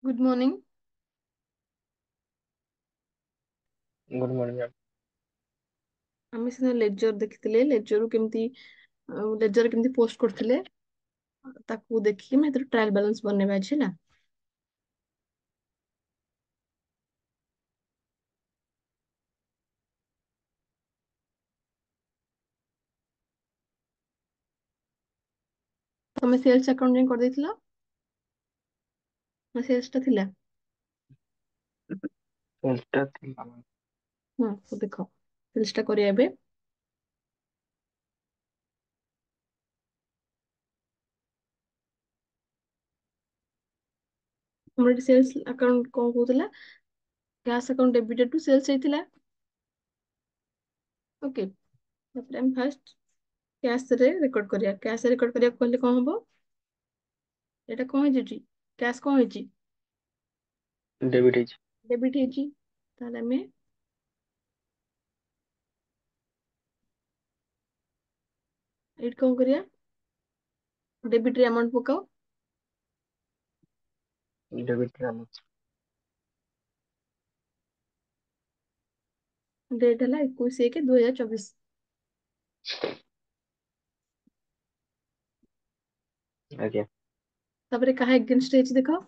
Good morning. Good morning ma'am. आम सीना laser देखिले लेजर केमती लेजर केमती पोस्ट करथिले ताकू देखि मैं ट्रायल बैलेंस बनेबा अछि ना। तमे सेल्स अकाउंट कर देथिला ना सेल्स ता थिला। सेल्सटा ଥିଲା मैम। तो देखो सेल्स ता करिया बे हमर सेल्स अकाउंट को होतला cash account debited to sales हेतिला। ओके तापर हम फर्स्ट कैश रे रिकॉर्ड करिया कैश रिकॉर्ड करिया कहले कोन हबो एटा कोन हेजी कैश कोन हेजी डेबिट ହେଇଛି। डेबिट हेजी ताले हमें एट कोन करिया डेबिट रे अमाउंट पकाओ डेबिट ରେ ଆମ डेट है 21/1/2024। ଆଜ୍ଞା तापर कहा एगेंस्ट हेची देखो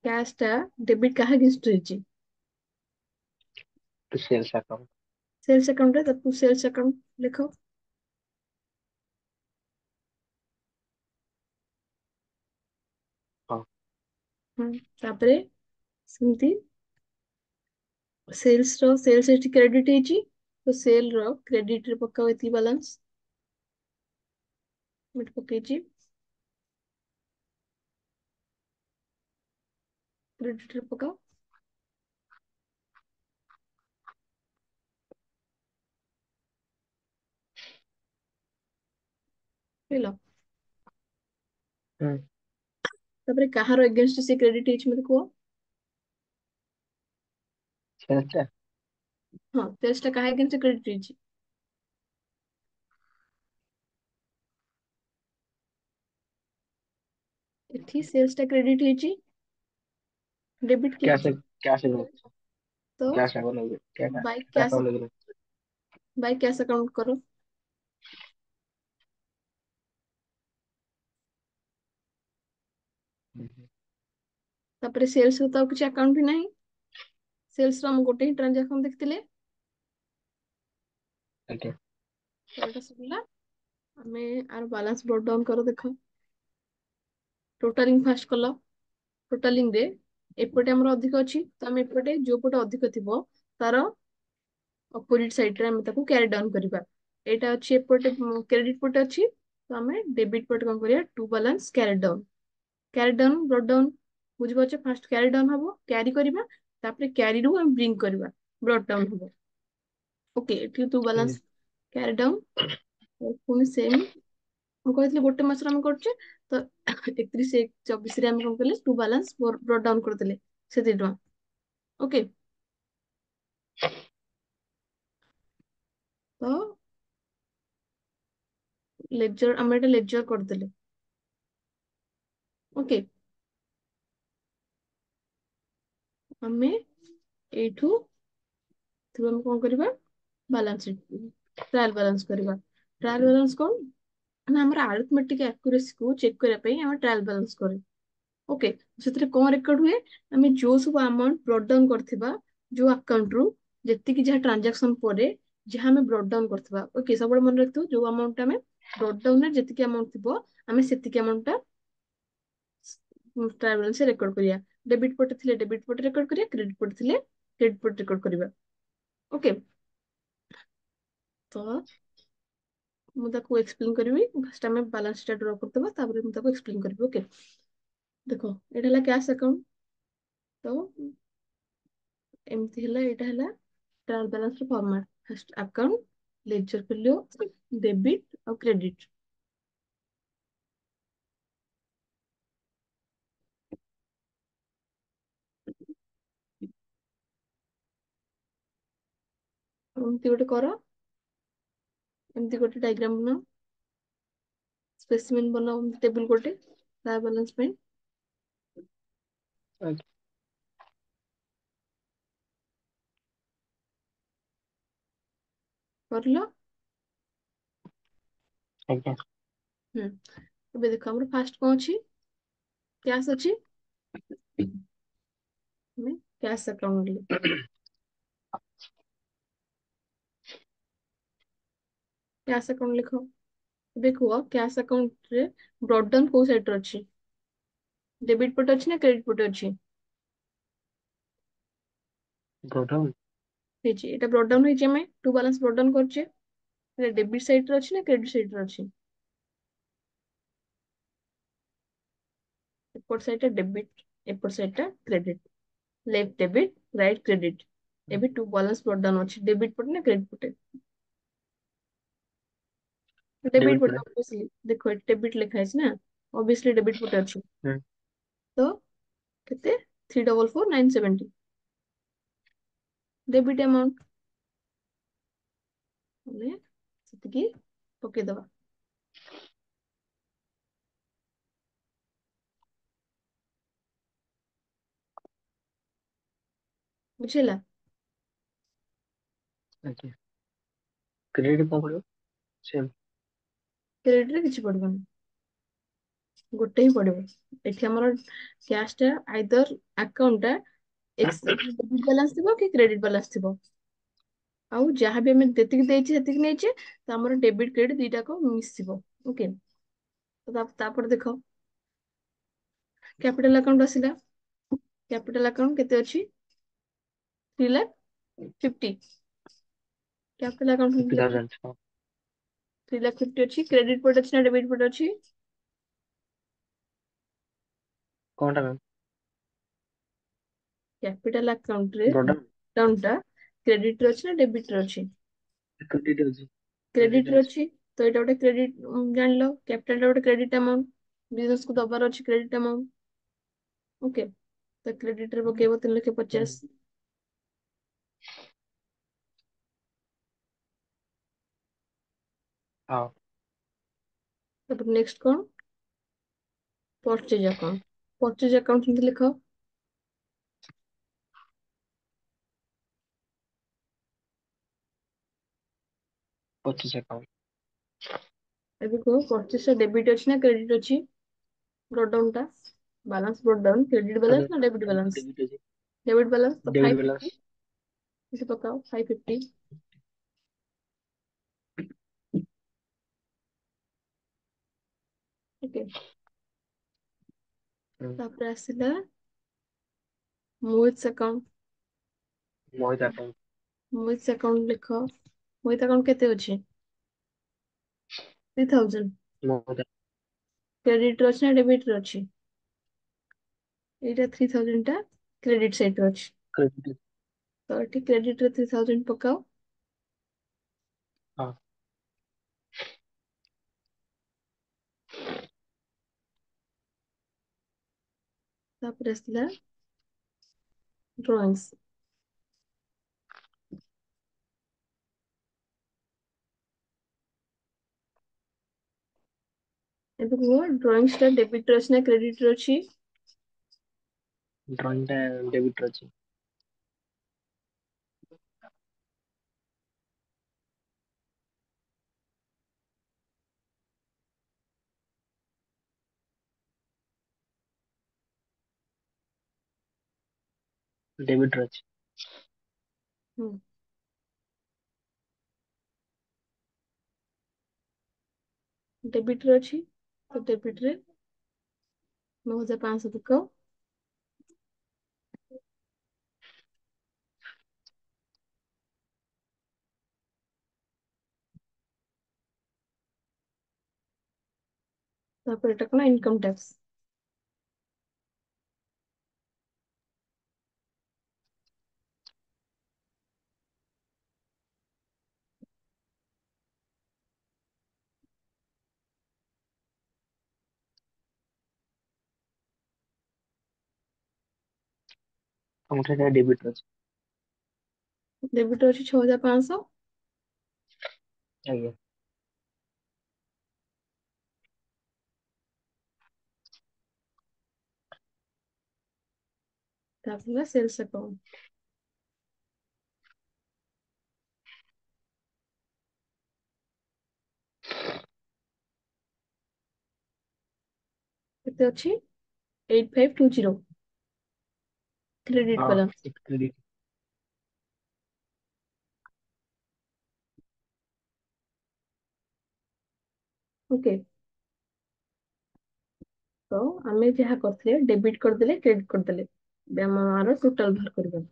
कैश टा डेबिट कहा एगेंस्ट हेची to sales account. Sales account रे तब सेल्स अकाउंट लिखो। ହଁ तापरे सेमती सेल्स एटी क्रेडिट हेची तो सेल रो क्रेडिट रे पकाओ एती बैलेंस मिट पकेची क्रेडिट रे पकाओ हेलो। ହୁଁ तापरे कहारो एगेंस्ट से क्रेडिट हेची मते को ସେଲ୍ସଟା हां सेल्स टा कहा एगेंस्ट क्रेडिट हेची एठी सेल्स टा क्रेडिट हेची डेबिट के କ୍ୟାସ୍ हेची କ୍ୟାସ୍ ନେଉଛି। तो କ୍ୟାସ୍ ଆଗ ନେବି बाय କ୍ୟାସ୍ कैश ଆକାଉଣ୍ଟ ନେବି। बाय कैश अकाउंट करो। तापरे सेल्स रो तो कुछ अकाउंट भी नहीं सेल्स रो हम गोटे ही ट्रांजैक्शन देखतिले ଆଜ୍ଞା तो एटा सुनला हमें आर बैलेंस ब्रोट डाउन करो देखो टोटलिंग फास्ट कलो टोटलिंग रे एपटे हमर अधिक अछि तो हम एपटे जो पटे अधिक थिबो तार अपोजिट साइड रे हम ताको कैरी डाउन करिबा एटा अछि एपटे क्रेडिट पटे अछि तो हमें डेबिट पटे कोन करिया to balance carry down brought down बुझि पाछे फास्ट कैरी डाउन हबो कैरी करिबा तापर कैरी रु हम ब्रिंग करिबा ब्रोट डाउन हबो। ओके एठी टू बैलेंस कैरी डाउन पुनी सेम ମୁଁ କହିଥିଲି ଗୋଟେ ମାସରେ ଆମେ କରୁଛେ ତ 31/1/24 ଆମେ କଣ କଲେ ଟୁ ବାଲାନ୍ସ ବ୍ରଟ ଡାଉନ କରିଦେଲେ ସେତିକି ଟଙ୍କା। ଓକେ ତ ଲେଜର ଆମେ ଏଟା ଲେଜର କରିଦେଲେ। ଓକେ ଆମେ ଏଇଠୁ ଆମେ କଣ କରିବା ବାଲାନ୍ସ ଟ୍ରାଏଲ ବାଲାନ୍ସ କରିବା ଟ୍ରାଏଲ ବାଲାନ୍ସ କଣ ନା ଆମର ଆରିଥମେଟିକ ଆକ୍ୟୁରେସି କୁ ଚେକ୍ କରିବା ପାଇଁ ଆମେ ଟ୍ରାଏଲ ବାଲାନ୍ସ କରୁ। ओके ସେଥିରେ କଣ ରେକର୍ଡ हुए ଆମେ ଯୋଉ ସବୁ ଆମାଉଣ୍ଟ ବ୍ରଟ डाउन କରିଥିବା ଯୋଉ ଆକାଉଣ୍ଟ ରୁ ଯେତିକି ଯାହା ट्रांजैक्शन ପରେ ଯାହା ଆମେ ବ୍ରଟ डाउन କରିଥିବା ଓକେ ସବୁବେଳେ ମନେ ରଖିଥିବ ଯୋଉ ଆମାଉଣ୍ଟ ଆମେ ବ୍ରଟ डाउन ରେ ଯେତିକି ଆମାଉଣ୍ଟ ଥିବ ଆମେ ସେତିକି ଆମାଉଣ୍ଟ ଟା ट्रायल बैलेंस रेकॉर्ड करिया डेबिट पटे थिले डेबिट पटे रेकॉर्ड करिया क्रेडिट पटे थिले क्रेडिट पटे रेकॉर्ड करिया। ओके तो ମୁଁ ତାକୁ ଏକ୍ସପ୍ଲେନ କରିବି ଫାର୍ଷ୍ଟ ଆମେ ବାଲାନ୍ସ ଟା ଡ୍ର କରିଦେବା ତାପରେ ମୁଁ ତାକୁ ଏକ୍ସପ୍ଲେନ କରିବି। ଓକେ ଦେଖ ଏଇଟା ହେଲା କ୍ୟାश ଆକାଉଣ୍ଟ ତ ଏମିତି ହେଲା ଏଇଟା ହେଲା ट्रायल बैलेंस ର ଫର୍ମାଟ ଫାର୍ଷ୍ଟ ଆକାଉଣ୍ଟ ଲେଜର ଫିଲ୍ୟ ଡେବିଟ ଆଉ କ୍ରେଡିଟ ଏମିତି ଗୋଟେ କର ଏମିତି ଗୋଟେ ଡାଇଗ୍ରାମ ବନାଅ ସ୍ପେସିମେନ୍ ବନାଅ ଟେବୁଲ ଗୋଟେ ट्रायल बैलेंस पे आज्ञा। कर लो। आज्ञा। हम्म ଏବେ ଦେଖ ଆମର ଫାଷ୍ଟ କଣ ଅଛି? କ୍ୟାଶ ଅଛି। ଆମେ କ୍ୟାଶ ଆକାଉଣ୍ଟ କ୍ୟାଶ ଆକାଉଣ୍ଟ ଲେଖ। ଏବେ କୁହ କ୍ୟାଶ ଆକାଉଣ୍ଟ ରେ ବ୍ରଡଡାଉନ କୋଉ ସାଇଡରେ ଅଛି? ଡେବିଟ ପଟେ ଅଛି ନା କ୍ରେଡିଟ ପଟେ ଅଛି? गोडाउन। ହେଇଛି, ଏଇଟା ବ୍ରଡଡାଉନ ହେଇଛି, ଆମେ ଟୁ ବାଲାନ୍ସ ବ୍ରଡଡାଉନ କରୁଛେ। ଏଇଟା ଡେବିଟ ସାଇଡରେ ଅଛି ନା କ୍ରେଡିଟ ସାଇଡରେ ଅଛି? ଏପଟ ସାଇଡଟା ଡେବିଟ, ଏପଟ ସାଇଡଟା credit. Left debit, right credit. ଏବେ ଟୁ ବାଲାନ୍ସ ବ୍ରଡଡାଉନ ଅଛି, ଡେବିଟ ପଟେ ନା କ୍ରେଡିଟ ପଟେ? ଡେବିଟ डेबिट ପଟେ पड़े। obviously। ଦେଖ ଏଠି ଡେବିଟ ଲେଖା ହେଇଛି ନା, ଅବଭିୟସଲି ଡେବିଟ ପଟେ ଅଛି। हम्म। ତ କେତେ? 344,970 ଡେବିଟ ଆମାଉଣ୍ଟ। ଆମେ ସେତିକି ପକେଇଦବା। ବୁଝିଲା? आज्ञा। क्रेडिट कौन पड़ेगा? सेम। କ୍ରେଡିଟରେ କିଛି ପଡିବନି, ଗୋଟେ ହିଁ ପଡିବ। ଏଠି ଆମର କ୍ୟାଶ ଟା ଆଇଦର ଆକାଉଣ୍ଟ ଟା ଡେବିଟ ବାଲାନ୍ସ ଥିବ କି କ୍ରେଡିଟ ବାଲାନ୍ସ ଥିବ। ଆଉ ଯାହାବି ଆମେ ଯେତିକି ଦେଇଛେ ସେତିକି ନେଇଛେ, ତ ଆମର ଡେବିଟ କ୍ରେଡିଟ ଦିଟାକ ମିଶିବ। ଓକେ, ତ ତାପରେ ଦେଖ କ୍ୟାପିଟାଲ ଆକାଉଣ୍ଟ ଆସିଲା। କ୍ୟାପିଟାଲ ଆକାଉଣ୍ଟ କେତେ ଅଛି? 3,50,000। Capital account 50,000। 3,50,000 ଅଛି। କ୍ରେଡିଟ ପଟେ ଅଛି ନା ଡେବିଟ ପଟେ ଅଛି? कौन टा मैम? କ୍ୟାପିଟାଲ ଆକାଉଣ୍ଟରେ गोडाउन। ଆକାଉଣ୍ଟ ଟା କ୍ରେଡିଟ ରେ ଅଛି ନା ଡେବିଟ ରେ ଅଛି? क्रेडिट ଅଛି। କ୍ରେଡିଟ क्रेडिट ରେ ଅଛି। ଅଛି। ତ ଏଇଟା ଗୋଟେ କ୍ରେଡିଟ, ଜାଣିଲ କ୍ୟାପିଟାଲ ଟା ଗୋଟେ କ୍ରେଡିଟ ଆମାଉଣ୍ଟ, ବିଜନେସ କୁ ଦବାର ଅଛି କ୍ରେଡିଟ ଆମାଉଣ୍ଟ। ଓକେ, ତ କ୍ରେଡିଟ ରେ ପକେଇବ 3,50,000। हाँ। ତାପରେ ନେକ୍ସଟ କଣ? Purchase account. ପରଚେଜ ଆକାଉଣ୍ଟ କେମିତି ଲେଖ? पच्चीस अकाउंट। ଏବେ କୁହ ପରଚେଜ ଟା ଡେବିଟ ଅଛି ନା କ୍ରେଡିଟ ଅଛି? ବ୍ରୋଡାଉନ ଟା ବାଲାନ୍ସ ବ୍ରୋଡାଉନ କ୍ରେଡିଟ ବାଲାନ୍ସ ନା ଡେବିଟ ବାଲାନ୍ସ? डेबिट ଅଛି। ଡେବିଟ ବାଲାନ୍ସ, ତ डेबिट 550 बैलेंस। ଏଠି ପକାଅ 550। ଓକେ, ତାପରେ ଆସିଲା ମୁଇଥ୍ ଆକାଉଣ୍ଟ। मोहित अकाउंट। ମୁଇଥ୍ ଆକାଉଣ୍ଟ ଲେଖ। ମୁଇଥ୍ ଆକାଉଣ୍ଟ କେତେ ଅଛି? 3,000। मोहित। କ୍ରେଡିଟ ରେ ଅଛି ନା ଡେବିଟ ରେ ଅଛି? ଏଇଟା 3,000 ଟା କ୍ରେଡିଟ ସାଇଡ ରେ ଅଛି। क्रेडिट। ତ ଏଠି କ୍ରେଡିଟ ରେ 3,000 ପକାଅ। हाँ। ତାପରେ ଆସିଲା ଡ୍ରଇଂସ୍। ଏବେ କୁହ ଡ୍ରଇଂସ୍ ଟା ଡେବିଟ ରେ ଅଛି ନା କ୍ରେଡିଟ ରେ ଅଛି? ड्राइंग टा डेबिट ଅଛି। डेबिट ଅଛି। ହୁଁ, ଡେବିଟ ରେ ଅଛି, ତ ଡେବିଟ ରେ 9,500 ପକାଅ। ତାପରେ ଏଟା କଣ? Income tax. ଆମଠୁ ଏଟା डेबिट ଅଛି। ଡେବିଟ ଅଛି 6,500। ଆଜ୍ଞା। ତାପରେ ହେଲା ସେଲ୍ସ ଆକାଉଣ୍ଟ। କେତେ ଅଛି? 8520 କ୍ରେଡିଟ हाँ ବାଲାନ୍ସ। एक क्रेडिट। ଓକେ। ତ ଆମେ ଯାହା କରିଥିଲେ ଡେବିଟ କରିଦେଲେ କ୍ରେଡିଟ କରିଦେଲେ, ଏବେ ଆମର ଟୋଟାଲ ବାହାର କରିବା।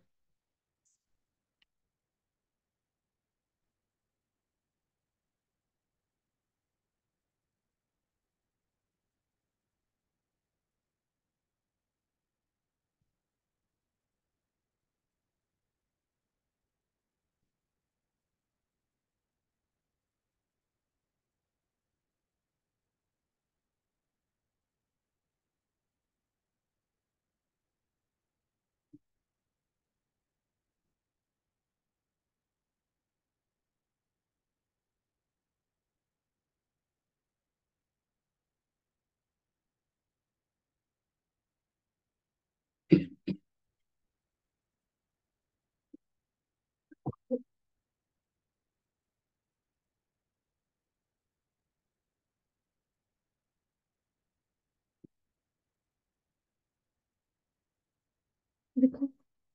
ଦେଖ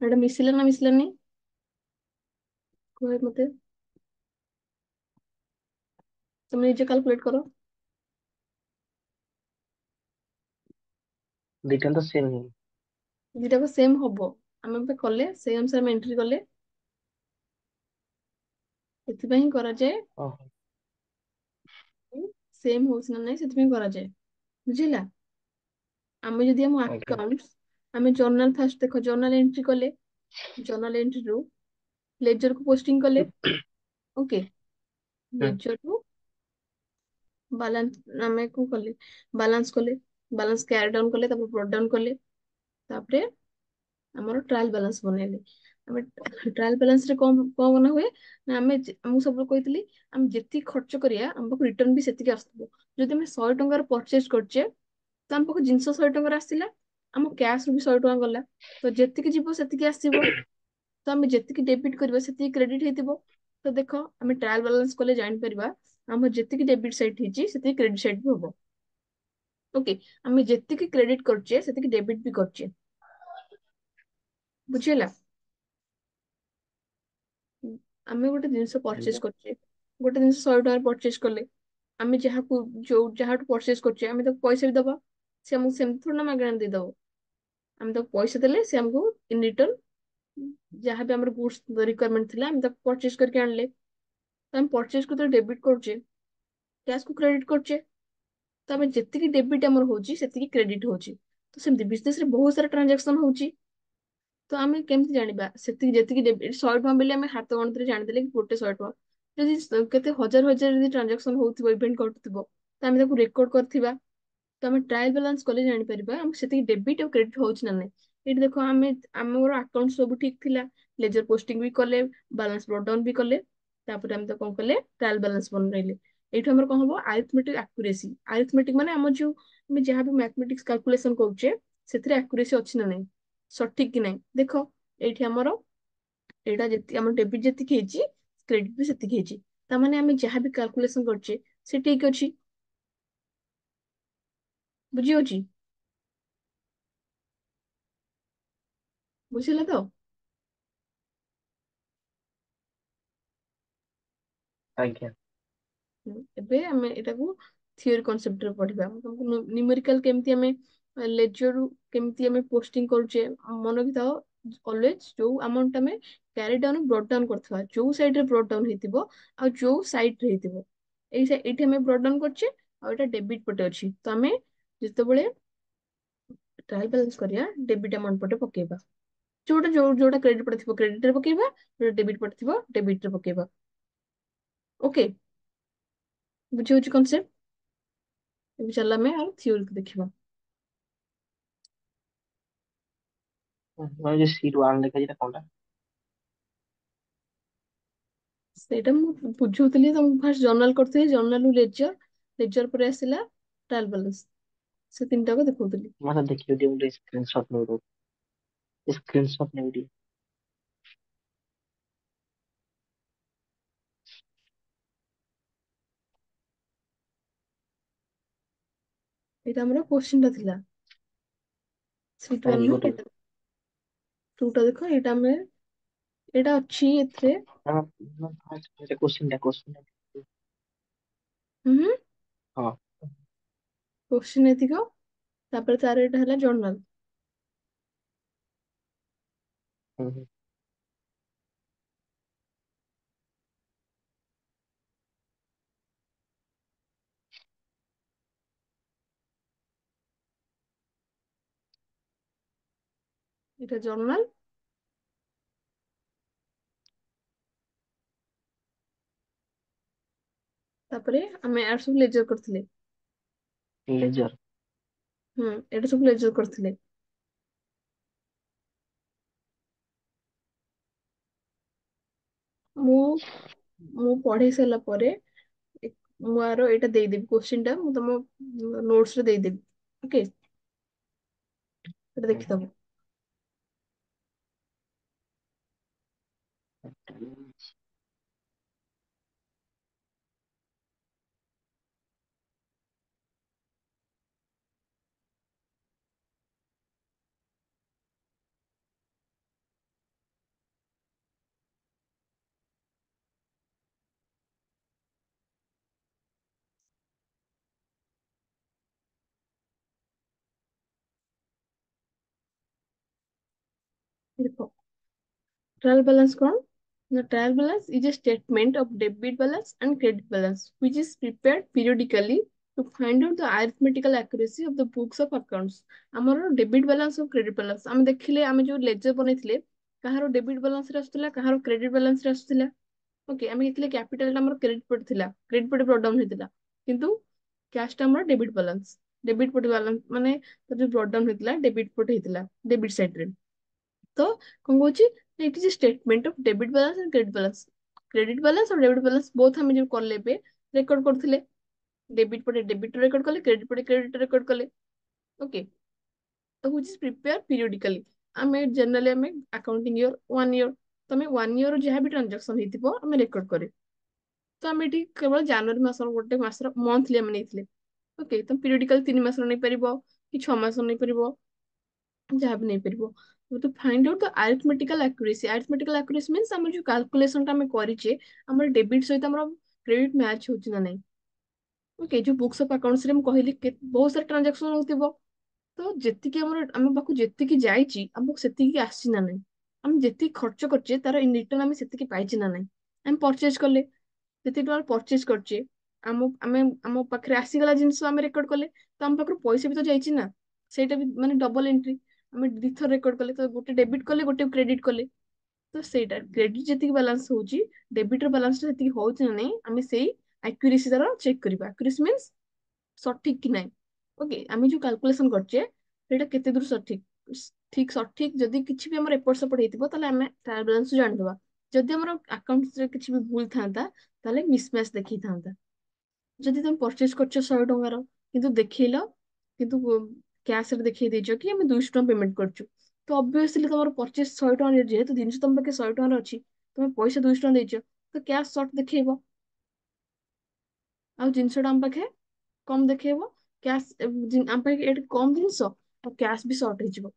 ଏଟା ମିଶିଲା ନା ମିଶିଲାନି, କୁହ ମତେ। ତମେ ନିଜେ କାଲକୁଲେଟ କର। रिटर्न तो सेम ही। ଦିଟାକ ସେମ ହବ, ଆମେ ଏବେ କଲେ ସେଇ ଅନୁସାରେ ଆମେ ଏଣ୍ଟ୍ରି କଲେ। ସେଥିପାଇଁ ହିଁ କରାଯାଏ, ओह। ସେମ ହଉଛି ନା ନାଇଁ ସେଥିପାଇଁ କରାଯାଏ, ବୁଝିଲା। ଆମେ ଯଦି ଆମ ओके। ଆକାଉଣ୍ଟ, ଆମେ ଜର୍ନାଲ ଫାଷ୍ଟ ଦେଖ, ଜର୍ନାଲ ଏଣ୍ଟ୍ରି କଲେ, ଜର୍ନାଲ ଏଣ୍ଟ୍ରିରୁ ଲେଜର କୁ ପୋଷ୍ଟିଂ କଲେ। ଓକେ। हम्म। ଲେଜରରୁ ବାଲାନ୍ସ ଆମେ କଣ କଲେ, ବାଲାନ୍ସ କଲେ, ବାଲାନ୍ସ କ୍ୟାରି ଡାଉନ କଲେ, ତାପରେ ବ୍ରଟ ଡାଉନ କଲେ, ତାପରେ ଆମର ଟ୍ରାଏଲ ବାଲାନ୍ସ ବନେଇଲେ। ଆମେ ଟ୍ରାଏଲ ବାଲାନ୍ସ ରେ କଣ କଣ ବନା ହୁଏ ନା, ଆମକୁ ସବୁବେଳେ କହିଥିଲି ଆମେ ଯେତିକି ଖର୍ଚ୍ଚ କରିବା ଆମ ପାଖକୁ ରିଟର୍ନ ବି ସେତିକି ଆସୁଥିବ। ଯଦି ଆମେ 100 ଟଙ୍କାର ପରଚେଜ କରୁଛେ ତ ଆମ ପାଖକୁ ଜିନିଷ 100 ଟଙ୍କାର ଆସିଲା, ଆମ କ୍ୟାଶ ରୁ ବି 100 ଟଙ୍କା ଗଲା, ତ ଯେତିକି ଯିବ ସେତିକି ଆସିବ। ତ ଆମେ ଯେତିକି ଡେବିଟ କରିବା ସେତିକି କ୍ରେଡିଟ ହେଇଥିବ। ତ ଦେଖ ଆମେ ଟ୍ରାଏଲ ବାଲାନ୍ସ କଲେ ଜାଣିପାରିବା ଆମର ଯେତିକି ଡେବିଟ ସାଇଟ୍ ହେଇଛି ସେତିକି କ୍ରେଡିଟ ସାଇଟ୍ ବି ହବ। ଓକେ। ଆମେ ଯେତିକି କ୍ରେଡିଟ କରୁଛେ ସେତିକି ଡେବିଟ ବି କରୁଛେ, ବୁଝିହେଲା। ଆମେ ଗୋଟେ ଜିନିଷ ପରଚେଜ ଆଜ୍ଞା। କରୁଛେ, ଗୋଟେ ଜିନିଷ 100 ଟଙ୍କାର ପରଚେଜ କଲେ, ଆମେ ଯାହାକୁ ଯାହାଠୁ ପରଚେଜ କରୁଛେ ଆମେ ତାକୁ ପଇସା ବି ଦବା। ସେ ଆମକୁ ସେମିତି ଥୋଡ଼ି ନା ମାଗଣା ଦେଇଦବ। ଆମେ ତାକୁ ପଇସା ଦେଲେ ସେ ଆମକୁ ଇନ ରିଟର୍ନ ଯାହାବି ଆମର ଗୁଡ୍ସ ରିକ୍ୱାରମେଣ୍ଟ ଥିଲା ଆମେ ତାକୁ ପରଚେଜ କରିକି ଆଣିଲେ। ତ ଆମେ ପରଚେଜ କୁ ଡେବିଟ କରୁଛେ, କ୍ୟାଶ କୁ କ୍ରେଡିଟ କରୁଛେ। ତ ଆମେ ଯେତିକି ଡେବିଟ ଆମର ହଉଛି ସେତିକି କ୍ରେଡିଟ ହଉଛି। ତ ସେମିତି ବିଜନେସ ରେ ବହୁତ ସାରା ଟ୍ରାନଜାକ୍ସନ ହଉଛି। ତ ଆମେ କେମିତି ଜାଣିବା ସେତିକି ଯେତିକି ଡେବିଟ 100 ଟଙ୍କା ବୋଲି ଆମେ ହାତ ଗଣତିରେ ଜାଣିଦେଲେ କି ଗୋଟେ 100 ଟଙ୍କା। ଯଦି କେତେ ହଜାର ହଜାର ଯଦି ଟ୍ରାନଜାକ୍ସନ ହଉଥିବ, ଇଭେଣ୍ଟ ଘଟୁଥିବ, ତ ଆମେ ତାକୁ ରେକର୍ଡ କରିଥିବା। ତ ଆମେ ଟ୍ରାଏଲ ବାଲାନ୍ସ କଲେ ଜାଣିପାରିବା ଆମକୁ ସେତିକି ଡେବିଟ୍ ଆଉ କ୍ରେଡିଟ୍ ହଉଛି ନା ନାଇଁ। ଏଇଠି ଦେଖ ଆମେ ଆମର ଆକାଉଣ୍ଟ ସବୁ ଠିକ ଥିଲା, ଲେଜର ପୋଷ୍ଟିଂ ବି କଲେ, ବାଲାନ୍ସ ବ୍ରଟ ଡାଉନ ବି କଲେ, ତାପରେ ଆମେ ତ କଣ କଲେ ଟ୍ରାଏଲ ବାଲାନ୍ସ ବନେଇଲେ। ଏଇଠୁ ଆମର କଣ ହବ ଆରିଥମେଟିକ ଆକୁରେସି। ଆରିଥମେଟିକ ମାନେ ଆମର ଯୋଉ ଆମେ ଯାହା ବି ମ୍ୟାଥମେଟିକ୍ସ କାଲକୁଲେସନ କରୁଛେ ସେଥିରେ ଆକୁରେସି ଅଛି ନା ନାଇଁ, ସଠିକ କି ନାଇଁ। ଦେଖ ଏଇଠି ଆମର ଏଇଟା ଯେତିକି ଆମର ଡେବିଟ ଯେତିକି ହେଇଛି କ୍ରେଡିଟ ବି ସେତିକି ହେଇଛି। ତାମାନେ ଆମେ ଯାହା ବି କାଲକୁଲେସନ କରୁଛେ ସେ ଠିକ ଅଛି। ବୁଝି ହଉଛି? ବୁଝିଲା ତ? ଆଜ୍ଞା। ଏବେ ଆମେ ଏଟାକୁ ଥିଓରି କନସେପ୍ଟରେ ପଢିବା। ତମକୁ ନ୍ୟୁମେରିକାଲ କେମିତି ଆମେ ଲେଜର କେମିତି ଆମେ ପୋଷ୍ଟିଂ କରୁଛେ ମନେ ରଖିଥାଅ। ଅଲୱେଜ ଯୋଉ ଆମାଉଣ୍ଟ ଆମେ କ୍ୟାରି ଡାଉନ ବ୍ରଟ ଡାଉନ କରୁଥିବା, ଯୋଉ ସାଇଡରେ ବ୍ରଟ ଡାଉନ ହେଇଥିବ ଆଉ ଯୋଉ ସାଇଡରେ ହେଇଥିବ, ଏଇଠି ଆମେ ବ୍ରଟ ଡାଉନ କରୁଛେ ଆଉ ଏଇଟା ଡେବିଟ୍ ପଟେ ଅଛି। ତ ଆମେ ଯେତେବେଳେ ଟ୍ରାଏଲ ବାଲାନ୍ସ କରିବା ଡେବିଟ୍ ଆମାଉଣ୍ଟ ପଟେ ପକେଇବା। ଯୋଉଟା କ୍ରେଡିଟ ପଟେ ଥିବ କ୍ରେଡିଟ ରେ ପକେଇବା, ଯୋଉଟା ଡେବିଟ୍ ପଟେ ଥିବ ଡେବିଟ ରେ ପକେଇବା। ଓକେ। ବୁଝି ହଉଛି କନସେପ୍ଟ? ଏବେ ଚାଲ ଆମେ ଆଉ ଥିଓରି ଦେଖିବା। जो सीट वन लिखा है कौनटा? ସେଇଟା ମୁଁ ବୁଝଉଥିଲି ତମକୁ। ଫାଷ୍ଟ ଜର୍ନାଲ କରୁଥିଲି, ଜର୍ନାଲରୁ ଲେଜର, ଲେଜର ପରେ ଆସିଲା ଟ୍ରାଏଲ ବାଲାନ୍ସ। ସେ ତିନିଟାକୁ ଦେଖଉଥିଲି। मतलब देखिए वीडियो में स्क्रीनशॉट लो। स्क्रीनशॉट नहीं वीडियो। ଏଇଟା ଆମର କ୍ୱେଶ୍ଚିନ୍ ଟା ଥିଲା। ସିଟ୍ ୱାନ୍ କାହିଁକି ନୁହଁ ଗୋଟେ ଏଇଟା। ଟୁ ଟା ଦେଖ, ଏଇଟା ଆମେ ଏଇଟା ଅଛି ଏଥିରେ। First question. ହୁଁ। ହଁ। କ୍ୱେଶ୍ଚିନ୍ ଏତିକ, ତାପରେ ତାର ଏଇଟା ହେଲା ଜର୍ନାଲ। ହୁଁ, ହୁଁ। ଏଇଟା ଜର୍ନାଲ। ତାପରେ ଆମେ ଆର ସବୁ ଲେଜର କରିଥିଲେ। लेजर। ହୁଁ, ଏଇଟା ସବୁ ଲେଜର କରିଥିଲେ। ମୁଁ ମୁଁ ପଢେଇ ସାରିଲା ପରେ ମୁଁ ଆର ଏଇଟା ଦେଇଦେବି, କୋଶ୍ଚିନ୍ ଟା ମୁଁ ତମ ନୋଟ୍ସ ରେ ଦେଇଦେବି। ଓକେ, ଏଟା ଦେଖିଦବ। ଦେଖ, ट्रायल बैलेंस कौन? The trial balance is a statement of debit balance and credit balance which is prepared periodically to find out the arithmetical accuracy of the books of accounts. ଆମର debit balance और credit balance ଆମେ ଦେଖିଲେ, ଆମେ ଯୋଉ laser ବନେଇଥିଲେ କାହାର debit balance ରେ ଆସୁଥିଲା, କାହାର क्रेडिट बालांस ରେ ଆସୁଥିଲା। ଓକେ, ଆମେ ଦେଖିଲେ କ୍ୟାपिଟାଲ ଟା ଆମର କ୍ରେଡିଟ ପଟେ ଥିଲା, କ୍ରେଡିଟ ପଟେ ବ୍ରଡ ଡାଉନ ହେଇଥିଲା, କିନ୍ତୁ କ୍ୟାଶ ଟା ଆମର डेबिट बालांस। डेबिट पटे बालांस ମାନେ ତାର ଯୋଉ ବ୍ରଡ ଡାଉନ ହେଇଥିଲା डेबिट ପଟେ ହେଇଥିଲା, डेबिट साइड ରେ। ତ କଣ କହୁଛି, it is statement of debit balance and credit balance. Credit balance ଆଉ ଡେବିଟ୍ ବାଲାନ୍ସ ବୋଥ ଆମେ ଯୋଉ କଲେ ଏବେ ରେକର୍ଡ କରୁଥିଲେ। ଡେବିଟ୍ ପଟେ ଡେବିଟ୍ ରେକର୍ଡ କଲେ, କ୍ରେଡିଟ୍ ପଟେ କ୍ରେଡିଟ୍ ରେକର୍ଡ କଲେ। ଓକେ, ତ ହୁଇଚ୍ ଇଜ ପ୍ରିପେୟାର ପିରିୟଡିକାଲି। ଆମେ ଜେନେରାଲି ଆମେ ଆକାଉଣ୍ଟିଂ ଇୟର 1 ଇୟର, ତମେ 1 ଇୟର ଯାହା ବି ଟ୍ରାଞ୍ଜାକ୍ସନ ହେଇଥିବ ଆମେ ରେକର୍ଡ କରେ। ତ ଆମେ ଏଠି କେବଳ ଜାନୁଆରୀ ମାସର ଗୋଟେ ମାସର ମନ୍ଥଲି ଆମେ ନେଇଥିଲେ। ଓକେ, ତମେ ପିରିୟଡିକାଲି 3 ମାସର ନେଇପାରିବ କି 6 ମାସର ନେଇପାରିବ, ଯାହା ବି ନେଇପାରିବ। to find out the arithmetical accuracy. Arithmetical accuracy means ଆମର ଯୋଉ calculation ଟା ଆମେ କରିଛେ, ଆମର ଡେବିଟ୍ ସହିତ ଆମର କ୍ରେଡିଟ୍ ମ୍ୟାଚ୍ ହଉଛି ନା ନାଇଁ। ଓକେ, ଯୋଉ ବୁକ୍ସ ଅଫ ଆକାଉଣ୍ଟସ ରେ ମୁଁ କହିଲି ବହୁତ ସାରା ଟ୍ରାଞ୍ଜାକ୍ସନ ହଉଥିବ, ତ ଯେତିକି ଆମର ଆମ ପାଖକୁ ଯେତିକି ଯାଇଛି ଆମକୁ ସେତିକି ଆସିଛି ନା ନାଇଁ, ଆମେ ଯେତିକି ଖର୍ଚ୍ଚ କରିଛେ ତାର ଇନ ରିଟର୍ନ ଆମେ ସେତିକି ପାଇଛେ ନା ନାଇଁ। ଆମେ ପରଚେଜ କଲେ, ଯେତିକି ଟଙ୍କା ପରଚେଜ କରିଛେ, ଆମ ପାଖରେ ଆସିଗଲା ଜିନିଷ ଆମେ ରେକର୍ଡ କଲେ, ତ ଆମ ପାଖରୁ ପଇସା ବି ତ ଯାଇଛି ନା। ସେଇଟା ବି ମାନେ ଡବଲ ଏଣ୍ଟ୍ରି। ଆମେ ଦିଥର ରେକର୍ଡ କଲେ, ତ ଗୋଟେ ଡେବିଟ୍ କଲେ ଗୋଟେ କ୍ରେଡିଟ୍ କଲେ। ତ ସେଇଟା କ୍ରେଡିଟ୍ ଯେତିକି ବାଲାନ୍ସ ହଉଛି, ଡେବିଟ୍ ର ବାଲାନ୍ସ ଟା ସେତିକି ହଉଛି ନା ନାଇଁ, ଆମେ ସେଇ ଆକ୍ୟୁରେସି ତାର ଚେକ୍ କରିବା। ଆକ୍ୟୁରେସି ମିନ୍ସ ସଠିକ କି ନାହିଁ। ଓକେ, ଆମେ ଯୋଉ କାଲକୁଲେସନ କରିଛେ ସେଇଟା କେତେ ଦୂର ସଠିକ। ଠିକ ସଠିକ ଯଦି କିଛି ବି ଆମର ଏପଟ ସେପଟ ହେଇଥିବ, ତାହେଲେ ଆମେ ଟ୍ରାଏଲ ବାଲାନ୍ସ ଜାଣିଦବା। ଯଦି ଆମର ଆକାଉଣ୍ଟ ରେ କିଛି ବି ଭୁଲ ଥାନ୍ତା, ତାହେଲେ ମିସମ୍ୟାଚ ଦେଖେଇଥାନ୍ତା। ଯଦି ତମେ ପରଚେଜ କରୁଛ 100 ଟଙ୍କାର, କିନ୍ତୁ ଦେଖେଇଲ, କିନ୍ତୁ କ୍ୟାସ ରେ ଦେଖେଇ ଦେଇଛ କି ଆମେ 200 ଟଙ୍କା ପେମେଣ୍ଟ କରିଛୁ, ତ ଅବଭିୟସଲି ତମର ପରଚେଜ 100 ଟଙ୍କା, ଯେହେତୁ ଜିନିଷ ତମ ପାଖେ 100 ଟଙ୍କାର ଅଛି, ତମେ ପଇସା 200 ଟଙ୍କା ଦେଇଛ, ତ କ୍ୟାଶ ସର୍ଟ ଦେଖେଇବ। ଆଉ ଜିନିଷଟା ଆମ ପାଖେ କମ ଦେଖେଇବ। କ୍ୟାଶ ଆମ ପାଖେ ଏଠି କମ ଜିନିଷ, ଆଉ କ୍ୟାଶ ବି ସର୍ଟ ହେଇଯିବ।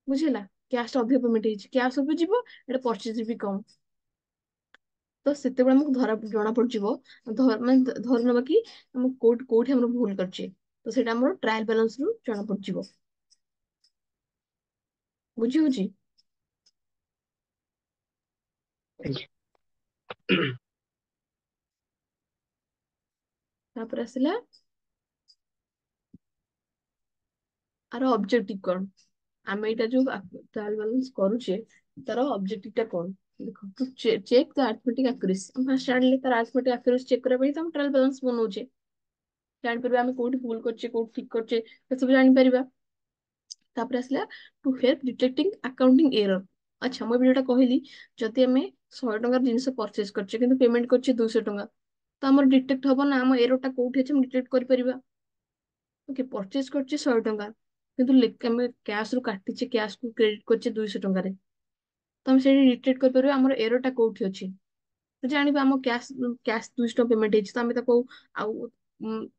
ବୁଝିହେଲା? କ୍ୟାଶ ଟା ଅଧିକ ପେମେଣ୍ଟ ହେଇଛି, କ୍ୟାଶ ବି ଯିବ, ଏଟା ପରଚେଜ ବି କମ। ତ ସେତେବେଳେ ଆମକୁ ଜଣା ପଡିଯିବ, ମାନେ ଧରି ନବା କି ଆମେ କୋଉଠି ଆମର ଭୁଲ କରିଛେ, ତ ସେଇଟା ଆମର ଟ୍ରାଏଲ ବାଲାନ୍ସ ରୁ ଜଣା ପଡିଯିବ। ବୁଝି ହଉଛି? ତାପରେ ଆସିଲା ଆର ଅବଜେକ୍ଟିଭ କଣ। ଆମେ ଏଇଟା ଯୋଉ ଟ୍ରାଏଲ ବାଲାନ୍ସ କରୁଛେ, ତାର ଅବଜେକ୍ଟିଭ ଟା କଣ? ଦେଖ, ଟୁ ଚେକ୍ ଦ arithmetic accuracy। ଆମେ ଫାର୍ଷ୍ଟ ଜାଣିଲେ ତାର arithmetic accuracy ଚେକ୍ କରିବା ପାଇଁ ତ ଆମେ ଟ୍ରାଏଲ ବାଲାନ୍ସ ବନଉଛେ। ଜାଣିପାରିବା ଆମେ କୋଉଠି ଭୁଲ କରୁଛେ, କୋଉଠି ଠିକ କରୁଛେ, ସେସବୁ ଜାଣିପାରିବା। ତାପରେ ଆସିଲା ଟୁ ହେଲ୍ପ ଡିଟେକ୍ଟିଂ ଆକାଉଣ୍ଟିଂ ଏରର। ଆଚ୍ଛା, ମୁଁ ଏବେ ଯୋଉଟା କହିଲି, ଯଦି ଆମେ 100 ଟଙ୍କାର ଜିନିଷ ପରଚେଜ କରିଛେ କିନ୍ତୁ ପେମେଣ୍ଟ କରିଛେ 200 ଟଙ୍କା, ତ ଆମର ଡିଟେକ୍ଟ ହବ ନା ଆମ ଏରର ଟା କୋଉଠି ଅଛି, ଆମେ ଡିଟେକ୍ଟ କରିପାରିବା। ଓକେ, ପରଚେଜ କରିଛେ 100 ଟଙ୍କା, କିନ୍ତୁ ଆମେ କ୍ୟାସ୍ ରୁ କାଟିଛେ, କ୍ୟାସ୍ କୁ କ୍ରେଡିଟ୍ କରିଛେ 200 ଟଙ୍କାରେ। ତମେ ସେଇଠି ଡିଟେକ୍ଟ କରିପାରିବ ଆମର ଏରର ଟା କୋଉଠି ଅଛି। ତ ଜାଣିବା ଆମ କ୍ୟାସ୍ କ୍ୟାସ୍ 200 ଟଙ୍କା ପେମେଣ୍ଟ ହେଇଛି, ତ ଆମେ ତାକୁ ଆଉ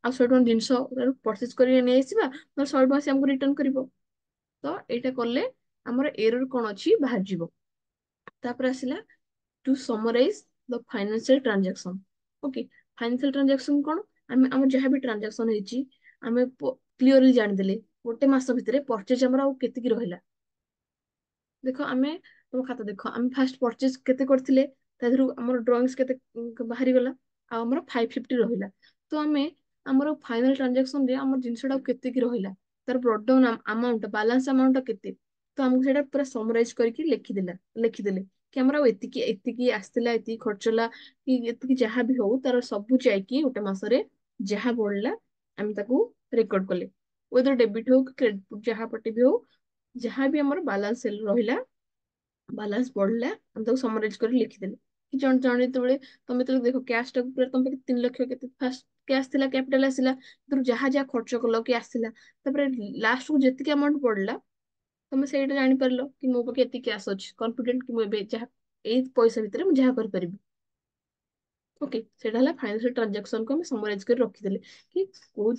ଆଉ 100 ଟଙ୍କା ଜିନିଷ ପରଚେଜ କରି ନେଇ ଆସିବା, ନହେଲେ 100 ଟଙ୍କା ସେ ଆମକୁ ରିଟର୍ନ କରିବ। ତ ଏଇଟା କଲେ ଆମର ଏରର କଣ ଅଛି ବାହାରିଯିବ। ତାପରେ ଆସିଲା to ସମରାଇଜ the financial transaction. Okay, financial transaction କଣ? ଆମେ ଆମର ଯାହା ବି ଟ୍ରାଞ୍ଜାକ୍ସନ ହେଇଛି ଆମେ କ୍ଲିୟରଲି ଜାଣିଦେଲେ ଗୋଟେ ମାସ ଭିତରେ ପରଚେଜ ଆମର ଆଉ କେତିକି ରହିଲା। ଦେଖ ଆମେ ତମ ଖାତା ଦେଖ, ଆମେ ଫାଷ୍ଟ ପରଚେଜ କେତେ କରିଥିଲେ, ତା ଦେହରୁ ଆମର ଡ୍ରଇଂସ୍ କେତେ ବାହାରିଗଲା, ଆଉ ଆମର 550 ରହିଲା। ତ ଆମେ ଆମର ଫାଇନାଲ ଟ୍ରାଞ୍ଜାକ୍ସନ ରେ ଆମର ଜିନିଷଟା କେତିକି ରହିଲା, ତାର ବ୍ରଡଡାଉନ ଆମାଉଣ୍ଟ ବାଲାନ୍ସ ଆମାଉଣ୍ଟ କେତେ, ତ ଆମକୁ ସେଇଟା ପୁରା ସମରାଇଜ କରିକି ଲେଖିଦେଲେ କି ଆମର ଆଉ ଏତିକି ଏତିକି ଆସିଥିଲା, ଏତିକି ଖର୍ଚ୍ଚ ହେଲା, କି ଏତିକି ଯାହା ବି ହଉ ତାର ସବୁ ଯାଇକି ଗୋଟେ ମାସରେ ଯାହା ବଢିଲା ଆମେ ତାକୁ ରେକର୍ଡ କଲେ, ୱେଦର ଡେବିଟ ହଉ କି କ୍ରେଡିଟ ଯାହା ପଟେ ବି ହଉ, ଯାହା ବି ଆମର ବାଲାନ୍ସ ରହିଲା, ବାଲାନ୍ସ ବଢିଲା, ଆମେ ତାକୁ ସମରାଇଜ କରି ଲେଖିଦେଲେ। କି ଜଣେ ଜଣେ ଯେତେବେଳେ ତମେ ଯେତେବେଳେ ଦେଖ କ୍ୟାଶ ଟାକୁ ପୁରା ତମ ପାଖେ 3 ଲକ୍ଷ କେତେ ଫାଷ୍ଟ କ୍ୟାଶ ଥିଲା, କ୍ୟାପିଟାଲ ଆସିଲା, ସେଥିରୁ ଯାହା ଯାହା ଖର୍ଚ୍ଚ କଲ କି ଆସିଲା, ତାପରେ ଲାଷ୍ଟ କୁ ଯେତିକି ଆମାଉଣ୍ଟ ପଡିଲା ତମେ ସେଇଟା ଜାଣିପାରିଲ କି ମୋ ପାଖେ ଏତିକି କ୍ୟାଶ ଅଛି, କନଫିଡେଣ୍ଟ କି ମୁଁ ଏବେ ଯାହା ଏଇ ପଇସା ଭିତରେ ମୁଁ ଯାହା କରିପାରିବି। ଓକେ, ସେଇଟା ହେଲା ଫାଇନାନ୍ସିଆଲ ଟ୍ରାଞ୍ଜାକ୍ସନ କୁ ଆମେ ସମରାଇଜ କରି ରଖିଦେଲେ କି କୋଉ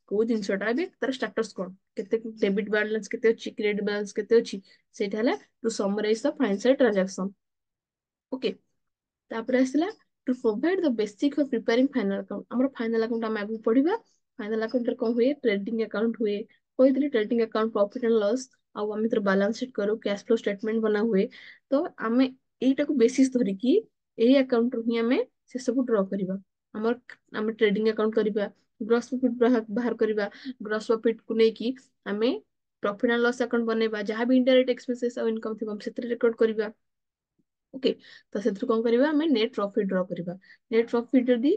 କୋଉ ଜିନିଷଟା ଏବେ ତାର ଷ୍ଟାଟସ କଣ, କେତେ ଡେବିଟ ବାଲାନ୍ସ କେତେ ଅଛି, କ୍ରେଡିଟ ବାଲାନ୍ସ କେତେ ଅଛି, ସେଇଟା ହେଲା to ସମରାଇଜ the financial transaction. Okay, ତାପରେ ଆସିଲା to provide the basic of preparing final account. ଆମର ଫାଇନାଲ ଆକାଉଣ୍ଟ ଆମେ ଆଗକୁ ପଢିବା। ଫାଇନାଲ ଆକାଉଣ୍ଟରେ କଣ ହୁଏ, ଟ୍ରେଡିଂ ଆକାଉଣ୍ଟ ହୁଏ, କହିଥିଲି trading account profit and loss, ଆଉ ଆମେ ତାର ବାଲାନ୍ସ ସିଟ୍ କରୁ, କ୍ୟାଶ ଫ୍ଲୋ ଷ୍ଟେଟମେଣ୍ଟ ବନା ହୁଏ। ତ ଆମେ ଏଇଟାକୁ ବେସିସ୍ ଧରିକି ଏଇ ଆକାଉଣ୍ଟରୁ ହିଁ ଆମେ ସେ ସବୁ ଡ୍ର କରିବା। ଆମର ଆମେ ଟ୍ରେଡିଂ ଆକାଉଣ୍ଟ କରିବା, ଗ୍ରସ୍ ପ୍ରଫିଟ ବାହାର କରିବା, ଗ୍ରସ୍ ପ୍ରଫିଟ କୁ ନେଇକି ଆମେ ପ୍ରଫିଟ ଆଣ୍ଡ ଲସ୍ ଆକାଉଣ୍ଟ ବନେଇବା, ଯାହା ବି ଇନଡାଇରେକ୍ଟ ଏକ୍ସପେନ୍ସେସ୍ ଆଉ ଇନକମ୍ ଥିବ ଆମେ ସେଥିରେ ରେକର୍ଡ କରିବା। ଓକେ, ତ ସେଥିରୁ କଣ କରିବା, ଆମେ ନେଟ୍ ପ୍ରଫିଟ ଡ୍ର କରିବା। ନେଟ୍ ପ୍ରଫିଟ ଯଦି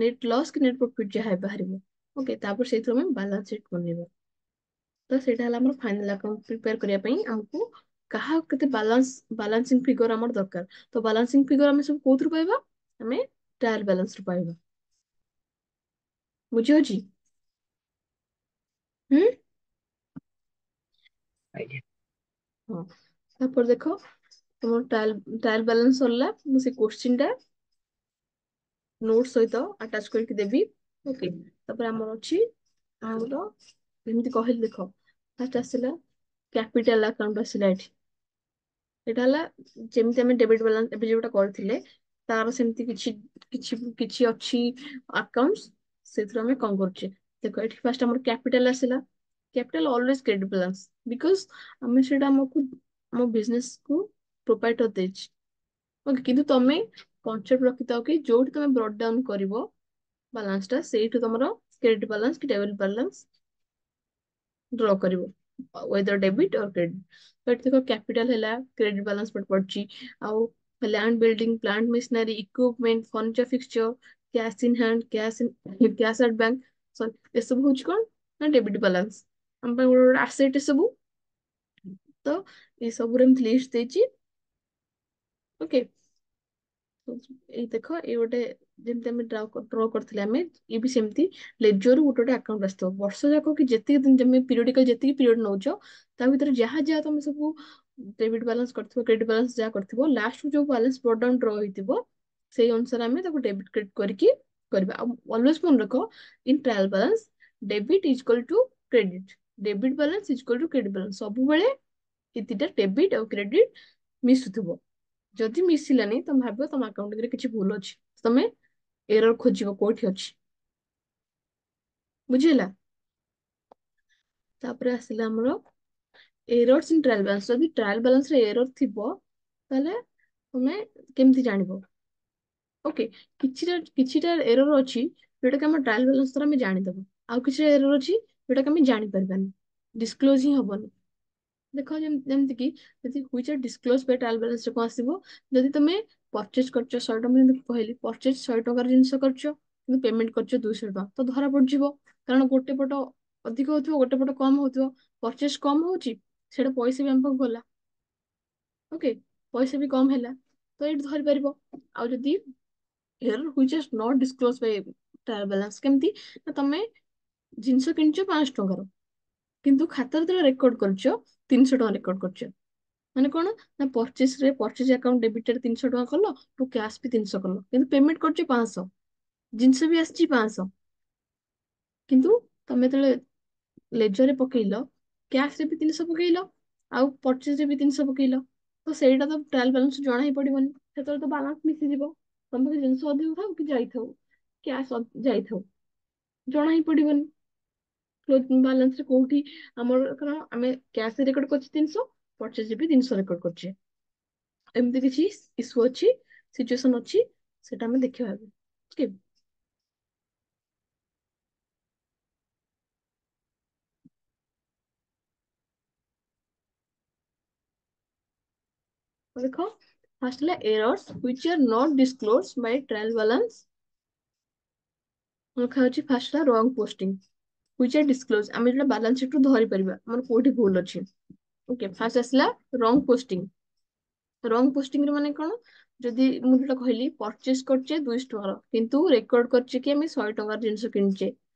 ନେଟ୍ ଲସ୍ କି ନେଟ୍ ପ୍ରଫିଟ ଯାହା ବାହାରିବ, ଓକେ, ତାପରେ ସେଇଥିରୁ ଆମେ ବାଲାନ୍ସ ସିଟ୍ ବନେଇବା। ତ ସେଇଟା ହେଲା ଆମର ଫାଇନାଲ ଆକାଉଣ୍ଟ ପ୍ରିପେୟାର କରିବା ପାଇଁ ଆମକୁ କାହା କେତେ ବାଲାନ୍ସିଂ ଫିଗର ଆମର ଦରକାର। ତ ବାଲାନ୍ସିଂ ଫିଗର ଆମେ ସବୁ କୋଉଥିରୁ ପାଇବା, ଆମେ ଟ୍ରାଏଲ ବାଲାନ୍ସ ରୁ ପାଇବା। ବୁଝିହଉଛି? ହୁଁ। ଆଜ୍ଞା। ହଁ, ତାପରେ ଦେଖ ତମର ଟ୍ରାଏଲ ବାଲାନ୍ସ ସରିଲା, ମୁଁ ସେ କୋଶ୍ଚିନ୍ ଟା ନୋଟ ସହିତ ଆଟାଚ କରିକି ଦେବି। ଓକେ, ତାପରେ ଆମର ଅଛି ଆମର ଯେମିତି କହିଲି ଦେଖ, ଫାଷ୍ଟ ଆସିଲା କ୍ୟାପିଟାଲ ଆକାଉଣ୍ଟ ଆସିଲା ଏଠି। ଏଇଟା ହେଲା ଯେମିତି ଆମେ ଡେବିଟ ବାଲାନ୍ସ ଏବେ ଯୋଉଟା କରିଥିଲେ ତାର ସେମିତି କିଛି କିଛି କିଛି ଅଛି ଆକାଉଣ୍ଟ, ସେଥିରୁ ଆମେ କଣ କରୁଛେ ଦେଖ, ଏଠି ଫାଷ୍ଟ ଆମର କ୍ୟାପିଟାଲ ଆସିଲା। Capital always credit balance, because ଆମେ ସେଇଟା ଆମକୁ ଆମ ବିଜନେସ କୁ ପ୍ରୋପାଇଟର ଦେଇଛି। ଓକେ, କିନ୍ତୁ ତମେ କନସେପ୍ଟ ରଖିଥାଅ କି ଯୋଉଠି ତମେ ବ୍ରଟ ଡାଉନ କରିବ ବାଲାନ୍ସ ଟା, ସେଇଠୁ ତମର କ୍ରେଡିଟ ବାଲାନ୍ସ କି ଡେବିଟ ବାଲାନ୍ସ ଡ୍ର କରିବ, ୱେଦର ଡେବିଟ ଅର କ୍ରେଡିଟ। ତ ଏଠି ଦେଖ କ୍ୟାପିଟାଲ ହେଲା, କ୍ରେଡିଟ ବାଲାନ୍ସ ପଡିଛି, ଆଉ land building, plant machinery, equipment, furniture fixture, cash in hand, cash at bank, sorry ଏସବୁ ହଉଛି କଣ ନା ଡେବିଟ ବାଲାନ୍ସ। ଆମ ପାଇଁ ଗୋଟେ ଗୋଟେ ଆସେଟ ସବୁ। ତ ଏଇ ସବୁର ଏମିତି ଲିଷ୍ଟ ଦେଇଛି। ଓକେ, ଏଇ ଦେଖ ଏଇ ଗୋଟେ ଯେମିତି ଆମେ ଡ୍ର କରିଥିଲେ ଆମେ, ଇଏ ବି ସେମିତି ଲେଜର ଗୋଟେ ଗୋଟେ ଆକାଉଣ୍ଟ ଆସିଥିବ ବର୍ଷ ଯାକ, କି ଯେତିକି ଦିନ ତମେ ପିରିୟଡିକାଲ ଯେତିକି ପିରିୟଡ ନଉଛ ତା ଭିତରେ ଯାହା ଯାହା ତମେ ସବୁ ଡେବିଟ ବାଲାନ୍ସ କରିଥିବ, କ୍ରେଡିଟ ବାଲାନ୍ସ ଯାହା କରିଥିବ, ଲାଷ୍ଟ ଯୋଉ ବାଲାନ୍ସ ବ୍ରଡ ଡ୍ର ହେଇଥିବ ସେଇ ଅନୁସାରେ ଆମେ ତାକୁ ଡେବିଟ କ୍ରେଡିଟ କରିକି କରିବା। ଆଉ ଅଲୱେଜ ମନେ ରଖ, in trial balance debit is equal to credit, debit balance is equal to credit balance. ସବୁବେଳେ ଏ ଦିଟା ଡେବିଟ ଆଉ କ୍ରେଡିଟ ମିଶୁଥିବ। ଯଦି ମିଶିଲାନି ତମେ ଭାବିବ ତମ ଆକାଉଣ୍ଟରେ କିଛି ଭୁଲ ଅଛି, ତମେ ଏରର ଖୋଜିବ କୋଉଠି ଅଛି। ବୁଝିହେଲା? ତାପରେ ଆସିଲା ଆମର ଏରର୍ସ ଇନ ଟ୍ରାଏଲ ବାଲାନ୍ସ। ଯଦି ଟ୍ରାଏଲ ବାଲାନ୍ସ ରେ ଏରର ଥିବ ତାହେଲେ ତମେ କେମିତି ଜାଣିବ? ଓକେ, କିଛିଟା ଏରର ଅଛି ଯୋଉଟା କି ଆମ ଟ୍ରାଏଲ ବାଲାନ୍ସ ଦ୍ୱାରା ଆମେ ଜାଣିଦବା, ଆଉ କିଛି ଏରର ଅଛି ଯୋଉଟା କି ଆମେ ଜାଣିପାରିବାନି, ଡିସକ୍ଲୋଜ ହିଁ ହବନି। ଦେଖ ଯେମିତି କି ଯଦି ହୁଇଚ ଡିସକ୍ଲୋଜ ବାଇ ଟ୍ରାଏଲ ବାଲାନ୍ସ ରେ କଣ ଆସିବ, ଯଦି ତମେ ପରଚେଜ କରିଛ 100 ଟଙ୍କା, ଯେମିତି କହିଲି ପରଚେଜ 100 ଟଙ୍କାର ଜିନିଷ କରିଛ କିନ୍ତୁ ପେମେଣ୍ଟ କରିଛ 200 ଟଙ୍କା, ତ ଧରା ପଡିଯିବ। କାରଣ ଗୋଟେ ପଟ ଅଧିକ ହଉଥିବ, ଗୋଟେ ପଟ କମ ହଉଥିବ। ପରଚେଜ କମ ହଉଛି, ସେଇଟା ପଇସା ବି ଆମ ପାଖକୁ ଗଲା। ଓକେ, ପଇସା ବି କମ ହେଲା, ତ ଏଇଠି ଧରିପାରିବ। ଆଉ ଯଦି ଏରର which is not disclosed by trial balance, କେମିତି ନା ତମେ ଜିନିଷ କିଣିଛ 500 ଟଙ୍କାର, କିନ୍ତୁ ଖାତାରେ ଯେତେବେଳେ ରେକର୍ଡ କରିଛ 300 ଟଙ୍କା ରେକର୍ଡ କରିଛ, ମାନେ କଣ ନା ପରଚେଜ ଆକାଉଣ୍ଟ ଡେବିଟରେ 300 ଟଙ୍କା କଲ, ଟୁ କ୍ୟାଶ ବି 300 କଲ, କିନ୍ତୁ ପେମେଣ୍ଟ କରୁଛ 500, ଜିନିଷ ବି ଆସିଛି 500, କିନ୍ତୁ ତମେ ଯେତେବେଳେ ଲେଜରରେ ପକେଇଲ, କ୍ୟାଶ ରେ ବି 300 ପକେଇଲ, ଆଉ ପରଚେଜ ରେ ବି 300 ପକେଇଲ, ତ ସେଇଟା ତ ଟ୍ରାଏଲ ବାଲାନ୍ସ ଜଣା ହିଁ ପଡିବନି, ସେତେବେଳେ ତ ବାଲାନ୍ସ ମିଶିଯିବ, ତମ ପାଖରେ ଜିନିଷ ଅଧିକ ଥାଉ କି ଯାଇଥାଉ, କ୍ୟାଶ ଯାଇଥାଉ, ଜଣା ହିଁ ପଡିବନି କ୍ଲୋଜିଂ ବାଲାନ୍ସ ରେ କୋଉଠି ଆମର, କାରଣ ଆମେ କ୍ୟାଶ ରେକର୍ଡ କରିଛେ 300, ପରଚେଜ ବି 300 ରେକର୍ଡ କରିଛେ, ଏମିତି କିଛି ଇସ୍ୟୁ ଅଛି, ସିଚୁଏସନ ଅଛି, ସେଟା ଆମେ ଦେଖିବା ଏବେ। ଓକେ, ଦେଖ ଫାର୍ଷ୍ଟ ହେଲା errors which are not disclosed by trial balance, ଲେଖା ହଉଛି ଫାର୍ଷ୍ଟ ହେଲା ରଙ୍ଗ ପୋଷ୍ଟିଂ which are disclosed, ଆମେ ଯେଟା ବାଲାନ୍ସ ସିଟ୍ ରୁ ଧରି ପାରିବା ଆମର କୋଉଠି ଭୁଲ ଅଛି। ଓକେ, ଫାର୍ଷ୍ଟ ଆସିଲା ରଙ୍ଗ ପୋଷ୍ଟିଂ। ରଙ୍ଗ ପୋଷ୍ଟିଂ ରେ ମାନେ କଣ, ଯଦି ମୁଁ ଯୋଉଟା କହିଲି ପରଚେଜ କରିଛେ 200 ଟଙ୍କାର, କିନ୍ତୁ ରେକର୍ଡ କରିଛେ କି ଆମେ 100 ଟଙ୍କାର ଜିନିଷ କିଣିଛେ,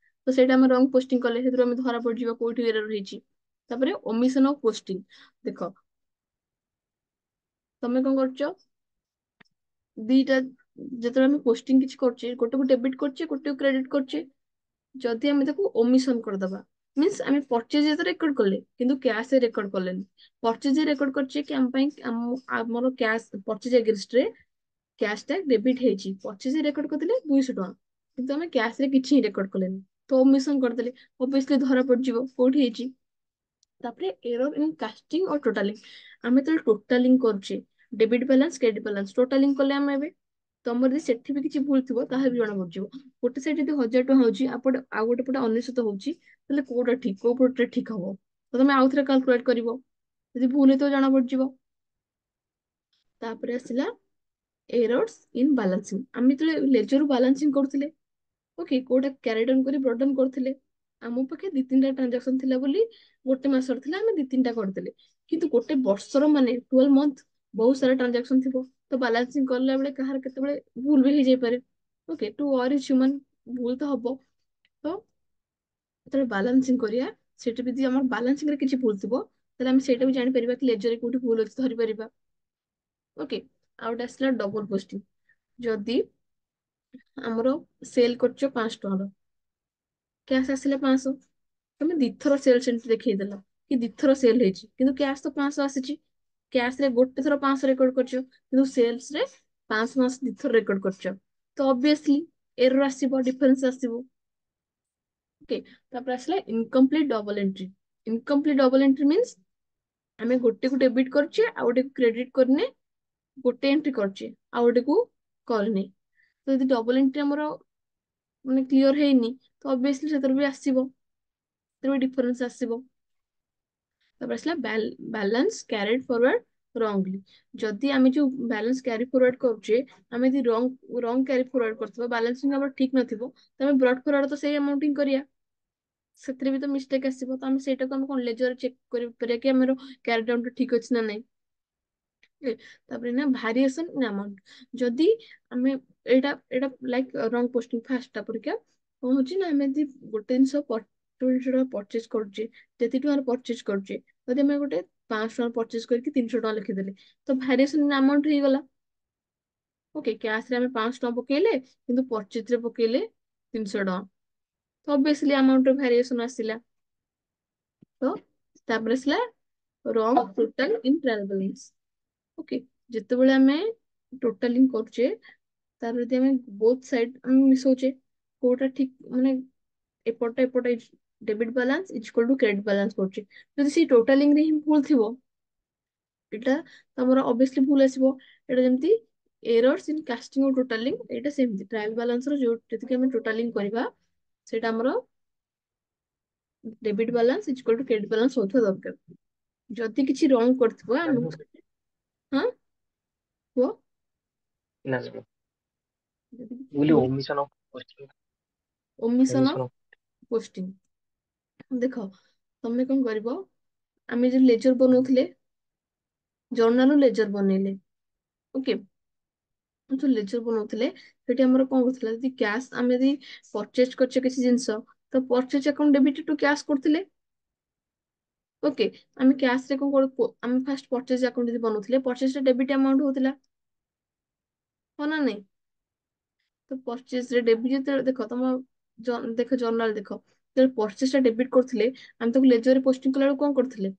ତ ସେଇଟା ଆମେ ରଙ୍ଗ ପୋଷ୍ଟିଂ କଲେ ସେଥିରୁ ଆମେ ଧରା ପଡିଯିବ କୋଉଠି ଏରର ହେଇଛି। ତାପରେ ଓମିସନ ଅଫ ପୋଷ୍ଟିଂ, ଦେଖ ତମେ କଣ କରୁଛ, ଦିଟା ଯେତେବେଳେ ଆମେ ପୋଷ୍ଟିଂ କିଛି କରୁଛେ, ଗୋଟେକୁ ଡେବିଟ କରୁଛେ ଗୋଟେକୁ କ୍ରେଡିଟ କରୁଛେ, ଯଦି ଆମେ ତାକୁ ଓମିସନ କରିଦବା, ମିନ୍ସ ଆମେ ପରଚେଜ ରେକର୍ଡ କଲେ କିନ୍ତୁ କ୍ୟାଶ ରେକର୍ଡ କଲେନି, ପରଚେଜ ରେକର୍ଡ କରିଛେ କି ଆମ ପାଇଁ ଆମର କ୍ୟାଶ ପରଚେଜ ଏଗେନଷ୍ଟ ରେ କ୍ୟାଶ ଟା ଡେବିଟ ହେଇଛି, ପରଚେଜ ରେକର୍ଡ କରିଦେଲେ 200 ଟଙ୍କା, କିନ୍ତୁ ଆମେ କ୍ୟାଶ ରେ କିଛି ହିଁ ରେକର୍ଡ କଲେନି, ତ ଓମିସନ କରିଦେଲେ, ଅବଭିୟସଲି ଧରା ପଡିଯିବ କୋଉଠି ହେଇଛି। ତାପରେ ଏରର ଇନ କାଷ୍ଟିଂ और ଟୋଟାଲିଂ, ଆମେ ଯେତେବେଳେ ଟୋଟାଲିଂ କରୁଛେ ଡେବିଟ ବାଲାନ୍ସ କ୍ରେଡିଟ ବାଲାନ୍ସ ଟୋଟାଲିଂ କଲେ ଆମେ ଏବେ, ତମର ଯଦି ସେଠି ବି କିଛି ଭୁଲ ଥିବ ତାହା ବି ଜଣା ପଡିଯିବ, ଗୋଟେ ସାଇଡ ଯଦି 1000 ଟଙ୍କା ହଉଛି ଆଉ ଗୋଟେ ପଟେ 900 ହଉଛି, ତାହେଲେ କୋଉଟା ଠିକ କୋଉ ପଟେ ଠିକ ହବ, ତ ତମେ ଆଉଥରେ କାଲକୁଲେଟ କରିବ, ଯଦି ଭୁଲ ହେଇଥିବ ଜଣା ପଡିଯିବ। ତାପରେ ଆସିଲା ଏରର୍ସ ଇନ ବାଲାନ୍ସିଂ, ଆମେ ଯେତେବେଳେ ଲେଜର ବାଲାନ୍ସିଂ କରୁଥିଲେ, ଓକେ କୋଉଟା କ୍ୟାରି ଡାଉନ କରି ବ୍ରଟ ଡାଉନ କରୁଥିଲେ, ଆମ ପାଖେ 2-3ଟା ଟ୍ରାଞ୍ଜାକ୍ସନ ଥିଲା ବୋଲି ଗୋଟେ ମାସର ଥିଲା ଆମେ 2-3ଟା କରିଦେଲେ, କିନ୍ତୁ ଗୋଟେ ବର୍ଷର ମାନେ 12 ମନ୍ଥ ବହୁତ ସାରା ଟ୍ରାଞ୍ଜାକ୍ସନ ଥିବ, ତ ବାଲାନ୍ସିଂ କଲା ବେଳେ କାହାର କେତେବେଳେ ଭୁଲ ବି ହେଇଯାଇପାରେ। Okay, to err is human, ଭୁଲ ତ ହବ, ତ ଯେତେବେଳେ ବାଲାନ୍ସିଂ କରିବା, ସେଠି ଯଦି ଆମର ବାଲାନ୍ସିଂ ରେ କିଛି ଭୁଲ ଥିବ, ତାହେଲେ ଆମେ ସେଇଟା ବି ଜାଣିପାରିବା କି ଲେଜରରେ କୋଉଠି ଭୁଲ ଅଛି ଧରିପାରିବା। ଓକେ, ଆଉ ଗୋଟେ ଆସିଲା ଡବଲ ପୋଷ୍ଟିଂ, ଯଦି ଆମର ସେଲ କରୁଛ 500 ଟଙ୍କାର, କ୍ୟାଶ ଆସିଲା 500, ତମେ ଦିଥର ସେଲ ସେମିତି ଦେଖେଇଦେଲ କି ଦିଥର ସେଲ ହେଇଛି, କିନ୍ତୁ କ୍ୟାଶ ତ 500 ଆସିଛି, କ୍ୟାଶ ରେ ଗୋଟେ ଥର 500 ରେକର୍ଡ କରିଛ, କିନ୍ତୁ ସେଲ୍ସ ରେ 500 ଦିଥର ରେକର୍ଡ କରିଛ, ତ ଅବଭିୟସଲି ଏରର ଆସିବ, ଡିଫରେନ୍ସ ଆସିବ। ଓକେ, ତାପରେ ଆସିଲା incomplete double entry. Incomplete double entry means ଆମେ ଗୋଟେକୁ ଡେବିଟ କରିଛେ ଆଉ ଗୋଟେକୁ କ୍ରେଡିଟ କରିନେ, ଗୋଟେ ଏଣ୍ଟ୍ରି କରିଛେ ଆଉ ଗୋଟେକୁ କରିନେ, ତ ଯଦି ଡବଲ ଏଣ୍ଟ୍ରି ଆମର ମାନେ କ୍ଲିୟର ହେଇନି, ତ ଅବଭିୟସଲି ସେଥିରେ ବି ଆସିବ, ସେଥିରେ ବି ଡିଫରେନ୍ସ ଆସିବ। ତାପରେ ଆସିଲା ବାଲାନ୍ସ କ୍ୟାରିଡ ଫରୱାର୍ଡ ରଙ୍ଗଲି, ଯଦି ଆମେ ଯୋଉ ବାଲାନ୍ସ କ୍ୟାରି ଫରୱାର୍ଡ କରୁଛେ, ଆମେ ଯଦି ରଙ୍ଗ କ୍ୟାରି ଫରୱାର୍ଡ କରିଥିବା, ବାଲାନ୍ସିଂ ଆମର ଠିକ ନଥିବ, ତ ଆମେ ବ୍ରଡ ଫରୱାର୍ଡ ତ ସେଇ ଆମାଉଣ୍ଟ ହିଁ କରିବା, ସେଥିରେ ବି ତ ମିଷ୍ଟେକ୍ ଆସିବ, ତ ଆମେ ସେଇଟାକୁ ଆମେ କଣ ଲେଜର ଚେକ୍ କରିପାରିବା କି ଆମର କ୍ୟାରି ଡାଉନ ଟା ଠିକ ଅଛି ନା ନାଇଁ। ତାପରେ ନା ଭାରିଏସନ ଇନ ଆମାଉଣ୍ଟ, ଯଦି ଆମେ ଏଇଟା ଏଇଟା ଲାଇକ ରଙ୍ଗ ପୋଷ୍ଟିଂ ଫାର୍ଷ୍ଟ ପରିକା କଣ ହଉଛି ନା, ଆମେ ଯଦି ଗୋଟେ ଜିନିଷ 200 ଟଙ୍କା ପରଚେଜ କରୁଛେ, ଯେତିକି ଟଙ୍କାର ପରଚେଜ କରୁଛେ, ଯଦି ଆମେ ଗୋଟେ 500 ଟଙ୍କା ପରଚେଜ କରିକି 300 ଟଙ୍କା ଲେଖିଦେଲେ, ତ ଭାରିଏସନ ଇନ ଆମାଉଣ୍ଟ ହେଇଗଲା। ଓକେ, କ୍ୟାଶ ରେ ଆମେ 500 ଟଙ୍କା ପକେଇଲେ କିନ୍ତୁ ପରଚେଜ ରେ ପକେଇଲେ 300 ଟଙ୍କା, ତ ଅବଭିୟସଲି ଆମାଉଣ୍ଟ ର ଭ୍ୟାରିଏସନ ଆସିଲା। ତ ତାପରେ ଆସିଲା ରଙ୍ଗ ଟୋଟାଲ ଇନ ଟ୍ରାଏଲ ବାଲାନ୍ସ। ଓକେ, ଯେତେବେଳେ ଆମେ ଟୋଟାଲିଂ କରୁଛେ, ତାର ଯଦି ଆମେ ବୋଥ ସାଇଡ ଆମେ ମିଶଉଛେ, କୋଉଟା ଠିକ ମାନେ ଏପଟେ debit balance is equal to credit balance କରୁଛେ, ଯଦି ସେଇ ଟୋଟାଲିଂ ରେ ହିଁ ଭୁଲ ଥିବ, ଏଇଟା ତମର ଅବଭିୟସଲି ଭୁଲ ଆସିବ। ଏଇଟା ଯେମିତି ଏରର୍ସ ଇନ କାଷ୍ଟିଂ ଓ ଟୋଟାଲିଂ, ଏଇଟା ସେମିତି ଟ୍ରାଏଲ ବାଲାନ୍ସ ର ଯୋଉ ଯେତିକି ଆମେ ଟୋଟାଲିଂ କରିବା, ସେଇଟା ଆମର debit balance is equal to credit balance ହଉଥିବା ଦରକାର। ଯଦି କିଛି ରଙ୍ଗ କରିଥିବ ଆମକୁ, ହଁ କୁହ, ନା ନା, ଯଦି କିଛି ବୋଲି ଭୁଲ, ଓମିଶନ ପୋଷ୍ଟିଂ, ଓମିସନ ଓମିଶନ ପୋଷ୍ଟିଂ, ଦେଖ ତମେ କଣ କରିବ, ଆମେ ଯୋଉ ଲେଜର ବନଉଥିଲେ, ଜର୍ନାଲ ଲେଜର ବନେଇଲେ, ଓକେ, ଯୋଉ ଲେଜର ବନଉଥିଲେ ସେଠି ଆମର କଣ କରୁଥିଲା, ଯଦି କ୍ୟାଶ ଆମେ ଯଦି ପରଚେଜ କରିଛେ କିଛି ଜିନିଷ, ତ purchase account debit to cash କରୁଥିଲେ, ଓକେ, ଆମେ କ୍ୟାଶ ରେ କଣ କରୁ, ଆମେ ଫାଷ୍ଟ ପରଚେଜ ଆକାଉଣ୍ଟ ଯଦି ବନଉଥିଲେ ପରଚେଜ ରେ ଡେବିଟ ଆମାଉଣ୍ଟ ହଉଥିଲା, ହଁ ନା ନାଇଁ? ତ ପରଚେଜ ରେ ଡେବିଟ ଯେତେବେଳେ ଦେଖ ତମ ଦେଖ ଜର୍ନାଲ ଦେଖ, ଯେତେବେଳେ ପରଚେଜ ଟା ଡେବିଟ କରୁଥିଲେ ଆମେ ତାକୁ ଲେଜରରେ ପୋଷ୍ଟିଂ କଲା ବେଳକୁ କଣ କରୁଥିଲେ?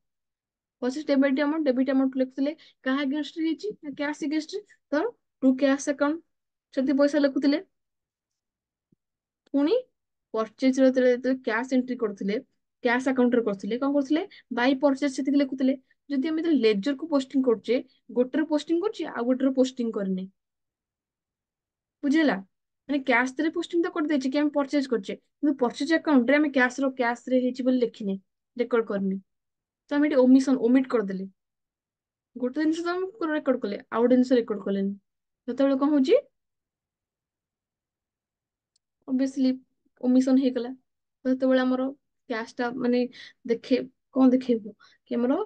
ପରଚେଜ ଡେବିଟ ଆମାଉଣ୍ଟ ଲେଖୁଥିଲେ କାହା ଏଗେନଷ୍ଟ ରେ ହେଇଛି, କ୍ୟାଶ ଏଗେନଷ୍ଟ ରେ, ତ ଟୁ କ୍ୟାଶ ଆକାଉଣ୍ଟ ସେମିତି ପଇସା ଲେଖୁଥିଲେ। ପୁଣି ପରଚେଜ ର ଯେତେବେଳେ କ୍ୟାଶ ଏଣ୍ଟ୍ରି କରୁଥିଲେ, କ୍ୟାଶ ଆକାଉଣ୍ଟରେ କରୁଥିଲେ କଣ କରୁଥିଲେ, ବାଇ ପରଚେଜ ସେତିକି ଲେଖୁଥିଲେ। ଯଦି ଆମେ ଲେଜର କୁ ପୋଷ୍ଟିଂ କରୁଛେ, ଗୋଟେର ପୋଷ୍ଟିଂ କରୁଛେ ଆଉ ଗୋଟେର ପୋଷ୍ଟିଂ କରିନେ, ବୁଝିହେଲା? ମାନେ କ୍ୟାଶ ରେ ପୋଷ୍ଟିଂ ତ କରିଦେଇଛି କି ଆମେ ପରଚେଜ କରୁଛେ, କିନ୍ତୁ ପରଚେଜ ଆକାଉଣ୍ଟ ରେ ଆମେ କ୍ୟାଶ ରେ ହେଇଛି ବୋଲି ଲେଖିନେ, ରେକର୍ଡ କରିନି, ତ ଆମେ ଏଠି ଓମିଟ କରିଦେଲେ। ଗୋଟେ ଜିନିଷ ତ ଆମେ ରେକର୍ଡ କଲେ ଆଉ ଗୋଟେ ଜିନିଷ ରେକର୍ଡ କଲେନି, ସେତେବେଳେ କଣ ହଉଛି, ଅବଭିୟସଲି ଓମିଶନ ହେଇଗଲା। ତ ସେତେବେଳେ ଆମର କ୍ୟାଶ ଟା ମାନେ ଦେଖେ, କଣ ଦେଖେଇବ କି ଆମର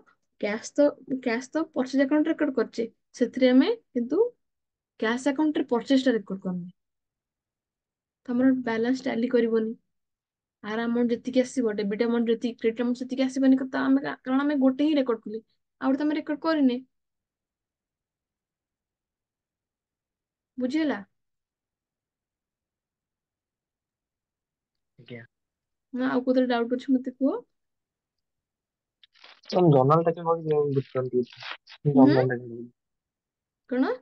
କ୍ୟାଶ ତ ପରଚେଜ ଆକାଉଣ୍ଟ ରେକର୍ଡ କରିଛେ, ସେଥିରେ ଆମେ କିନ୍ତୁ କ୍ୟାଶ ଆକାଉଣ୍ଟରେ ପରଚେଜ ଟା ରେକର୍ଡ କରିନେ, ତ ଆମର ବାଲାନ୍ସ ଟାଲି କରିବନି। ଆର ଆମାଉଣ୍ଟ ଯେତିକି ଆସିବ, ଡେବିଟ ଆମାଉଣ୍ଟ ଯେତିକି, କ୍ରେଡିଟ ଆମାଉଣ୍ଟ ସେତିକି ଆସିବନି, ତ ଆମେ କାରଣ ଆମେ ଗୋଟେ ହିଁ ରେକର୍ଡ କଲେ, ଆଉ ଗୋଟେ ତ ଆମେ ରେକର୍ଡ କରିନେ, ବୁଝିହେଲା? ଆଜ୍ଞା। ନା ଆଉ କୋଉଥିରେ ଡାଉଟ ଅଛି ମତେ କୁହ। ତମ ଜର୍ନାଲ ଟା କେମିତି ବୁଝୁଛନ୍ତି? ହୁଁ, ଜର୍ନାଲ ଟା କେମିତି, କଣ?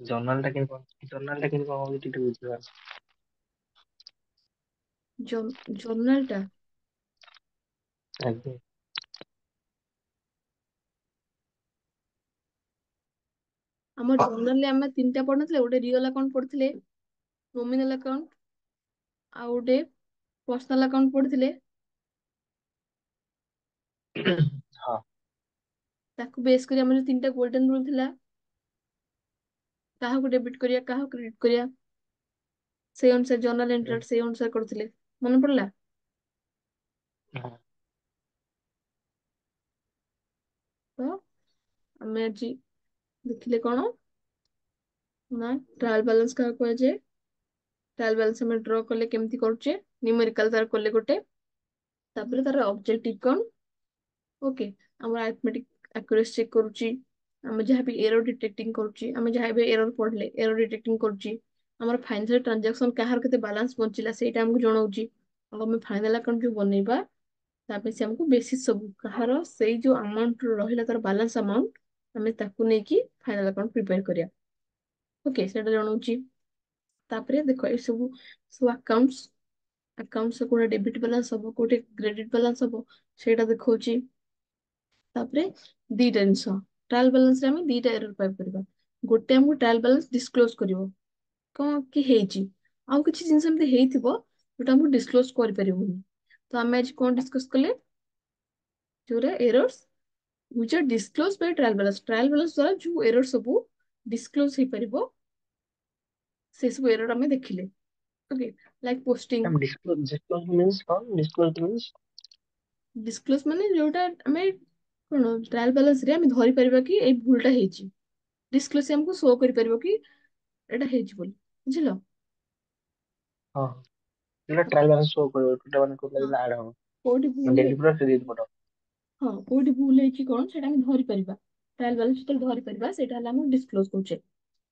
ଜର୍ନାଲ ଟା କେମିତି କଣ ହଉଛି ଟିକେ ବୁଝିବା। ଜର୍ନାଲ ଟା ଆଜ୍ଞା। ଆମ ଜର୍ନାଲରେ ଆମେ ତିନିଟା ପଢିନଥିଲେ, ଗୋଟେ ରିଅଲ ଆକାଉଣ୍ଟ ପଢିଥିଲେ, ନୋମିନାଲ ଆକାଉଣ୍ଟ, ଆଉ ଗୋଟେ ପର୍ସନାଲ ଆକାଉଣ୍ଟ ପଢିଥିଲେ। ହଁ। ତାକୁ ବେସ୍ କରି ଆମର ଯୋଉ ତିନିଟା ଗୋଲ୍ଡେନ ରୁଲ ଥିଲା, କାହାକୁ ଡେବିଟ କରିବା କାହାକୁ କ୍ରେଡିଟ କରିବା, ସେଇ ଅନୁସାରେ ଜର୍ନାଲ ହୁଁ, ଏଣ୍ଟ୍ରି ସେଇ ଅନୁସାରେ କରୁଥିଲେ, ମନେ ପଡିଲା? ହଁ। ତ ଆମେ ଆଜି ଦେଖିଲେ କଣ ନା, ଟ୍ରାଏଲ ବାଲାନ୍ସ କାହାକୁ କୁହାଯାଏ, ଟ୍ରାଏଲ ବାଲାନ୍ସ ଆମେ ଡ୍ର କଲେ କେମିତି କରୁଛେ, ନ୍ୟୁମେରିକାଲ ତାର କଲେ ଗୋଟେ, ତାପରେ ତାର ଅବଜେକ୍ଟିଭ କଣ, ଓକେ, ଆମର ଆରିଥମେଟିକ ଆକୁରେସି ଚେକ୍ କରୁଛି, ଆମେ ଯାହାବି ଏରର ଡିଟେକ୍ଟିଂ କରୁଛି, ଆମେ ଯାହାବି ଏରର ପଢିଲେ ଏରର ଡିଟେକ୍ଟିଂ କରୁଛି, ଆମର ଫାଇନାଲ ଟ୍ରାଞ୍ଜାକ୍ସନ କାହାର କେତେ ବାଲାନ୍ସ ବଞ୍ଚିଲା ସେଇଟା ଆମକୁ ଜଣାଉଛି, ଆଉ ଆମେ ଫାଇନାଲ ଆକାଉଣ୍ଟ ଯୋଉ ବନେଇବା ତା ପାଇଁ ସେ ଆମକୁ ବେସିସ୍ ସବୁ କାହାର ସେଇ ଯୋଉ ଆମାଉଣ୍ଟ ରହିଲା ତାର ବାଲାନ୍ସ ଆମାଉଣ୍ଟ, ଆମେ ତାକୁ ନେଇକି ଫାଇନାଲ ଆକାଉଣ୍ଟ ପ୍ରିପେୟାର କରିବା, ଓକେ, ସେଇଟା ଜଣାଉଛି। ତାପରେ ଦେଖ ଏ ସବୁ ସବୁ ଆକାଉଣ୍ଟ କୋଉଟା ଡେବିଟ ବାଲାନ୍ସ ହବ କୋଉଠି କ୍ରେଡିଟ ବାଲାନ୍ସ ହବ ସେଇଟା ଦେଖଉଛି। ତାପରେ ଦିଟା ଜିନିଷ, ଟ୍ରାଏଲ ବାଲାନ୍ସ ରେ ଆମେ ଦିଟା ଏରର ପାଇପାରିବା, ଗୋଟେ ଆମକୁ ଟ୍ରାଏଲ ବାଲାନ୍ସ ଡିସକ୍ଲୋଜ କରିବ କଣ କି ହେଇଛି, ଆଉ କିଛି ଜିନିଷ ଏମିତି ହେଇଥିବ ଯୋଉଟା ଆମକୁ ଡିସକ୍ଲୋଜ କରିପାରିବୁନି। ତ ଆମେ ଆଜି କଣ ଡିସକସ କଲେ, ଯୋଉଟା errors which are disclosed by trial balance, trial balance ଦ୍ୱାରା ଯୋଉ ଏରର ସବୁ ଡିସକ୍ଲୋଜ ହେଇପାରିବ ସେ ସବୁ ଏରର ଆମେ ଦେଖିଲେ, okay, like posting. Disclose means କଣ? Disclose means ଡିସକ୍ଲୋଜ ମାନେ ଯୋଉଟା ଆମେ କଣ ଟ୍ରାଏଲ ବାଲାନ୍ସ ରେ ଆମେ ଧରିପାରିବା କି ଏଇ ଭୁଲଟା ହେଇଛି, ଡିସକ୍ଲୋଜ ଆମକୁ ଶୋ କରିପାରିବ କି ଏଇଟା ହେଇଛି ବୋଲି, ବୁଝିଲ? ହଁ, ସେଇଟା ଟ୍ରାଏଲ ବାଲାନ୍ସ ଶୋ କରିବ, ଯୋଉଟା ମାନେ କୋଉଟା ହଁ, ଯଦି ଆଡ୍ ହବ, କୋଉଠି ଭୁଲ ଡେଲି ପୁରା କ୍ରେଡିଟ ପଟ। ହଁ, କୋଉଠି ଭୁଲ ହେଇଛି କଣ ସେଇଟା ଆମେ ଧରିପାରିବା, ଟ୍ରାଏଲ ବାଲାନ୍ସ ଯେତେବେଳେ ଧରିପାରିବା ସେଇଟା ହେଲା ଆମେ ଡିସକ୍ଲୋଜ କରୁଛେ।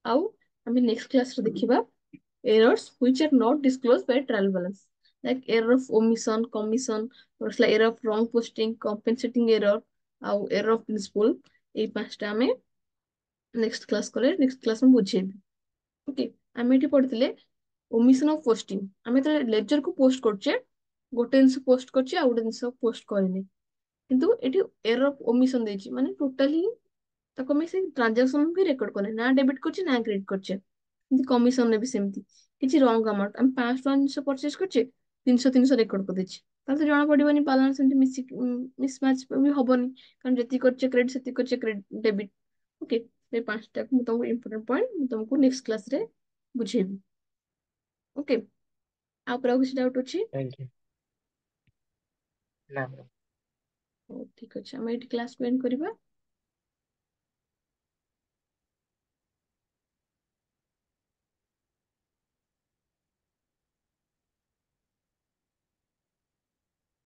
ଆଉ ଆମେ ନେକ୍ସଟ କ୍ଲାସରେ ଦେଖିବା errors which are not disclosed by trial balance, like error of omission, commission, or error of wrong posting, compensating error, ଆଉ error of principle, ଏଇ ପାଞ୍ଚଟା ଆମେ ନେକ୍ସଟ କ୍ଲାସ ମୁଁ ବୁଝେଇବି, ଓକେ। ଆମେ ଏଠି ପଢିଥିଲେ ଓମିଶନ ଅଫ ପୋଷ୍ଟିଂ, ଆମେ ଯେତେବେଳେ ଲେଜର କୁ ପୋଷ୍ଟ କରୁଛେ ଗୋଟେ ଜିନିଷ ପୋଷ୍ଟ କରୁଛେ ଆଉ ଗୋଟେ ଜିନିଷ ପୋଷ୍ଟ କରିନି, କିନ୍ତୁ ଏଠି ଏରର ଅଫ ଓମିଶନ ଦେଇଛି ମାନେ ଟୋଟାଲି ତାକୁ ଆମେ ସେଇ ଟ୍ରାଞ୍ଜାକ୍ସନ ବି ରେକର୍ଡ କରୁନେ, ନା ଡେବିଟ କରୁଛେ ନା କ୍ରେଡିଟ କରୁଛେ। କିନ୍ତୁ କମିଶନରେ ବି ସେମିତି କିଛି ରଙ୍ଗ ଆମାଉଣ୍ଟ, ଆମେ 500 ଟଙ୍କା ଜିନିଷ ପରଚେଜ କରୁଛେ 300 ରେକର୍ଡ କରିଦେଇଛି, ତାହେଲେ ତ ଜଣା ପଡିବନି ବାଲାନ୍ସ ଏମିତି ମିସମ୍ୟାଚ ବି ହବନି, କାରଣ ଯେତିକି କରିଛେ କ୍ରେଡିଟ ସେତିକି କରିଛେ ଡେବିଟ, ଓକେ। ସେଇ ପାଞ୍ଚଟାକୁ ମୁଁ ତମକୁ ଇମ୍ପୋର୍ଟାଣ୍ଟ ପଏଣ୍ଟ ମୁଁ ତମକୁ ନେକ୍ସଟ କ୍ଲାସରେ ବୁଝେଇବି, ଓକେ। ଆଉ ଉପରେ ଆଉ କିଛି ଡାଉଟ ଅଛି? Thank you. ନା। ହଉ ଠିକ ଅଛି, ଆମେ ଏଇଠି କ୍ଲାସକୁ ଏଣ୍ଡ କରିବା।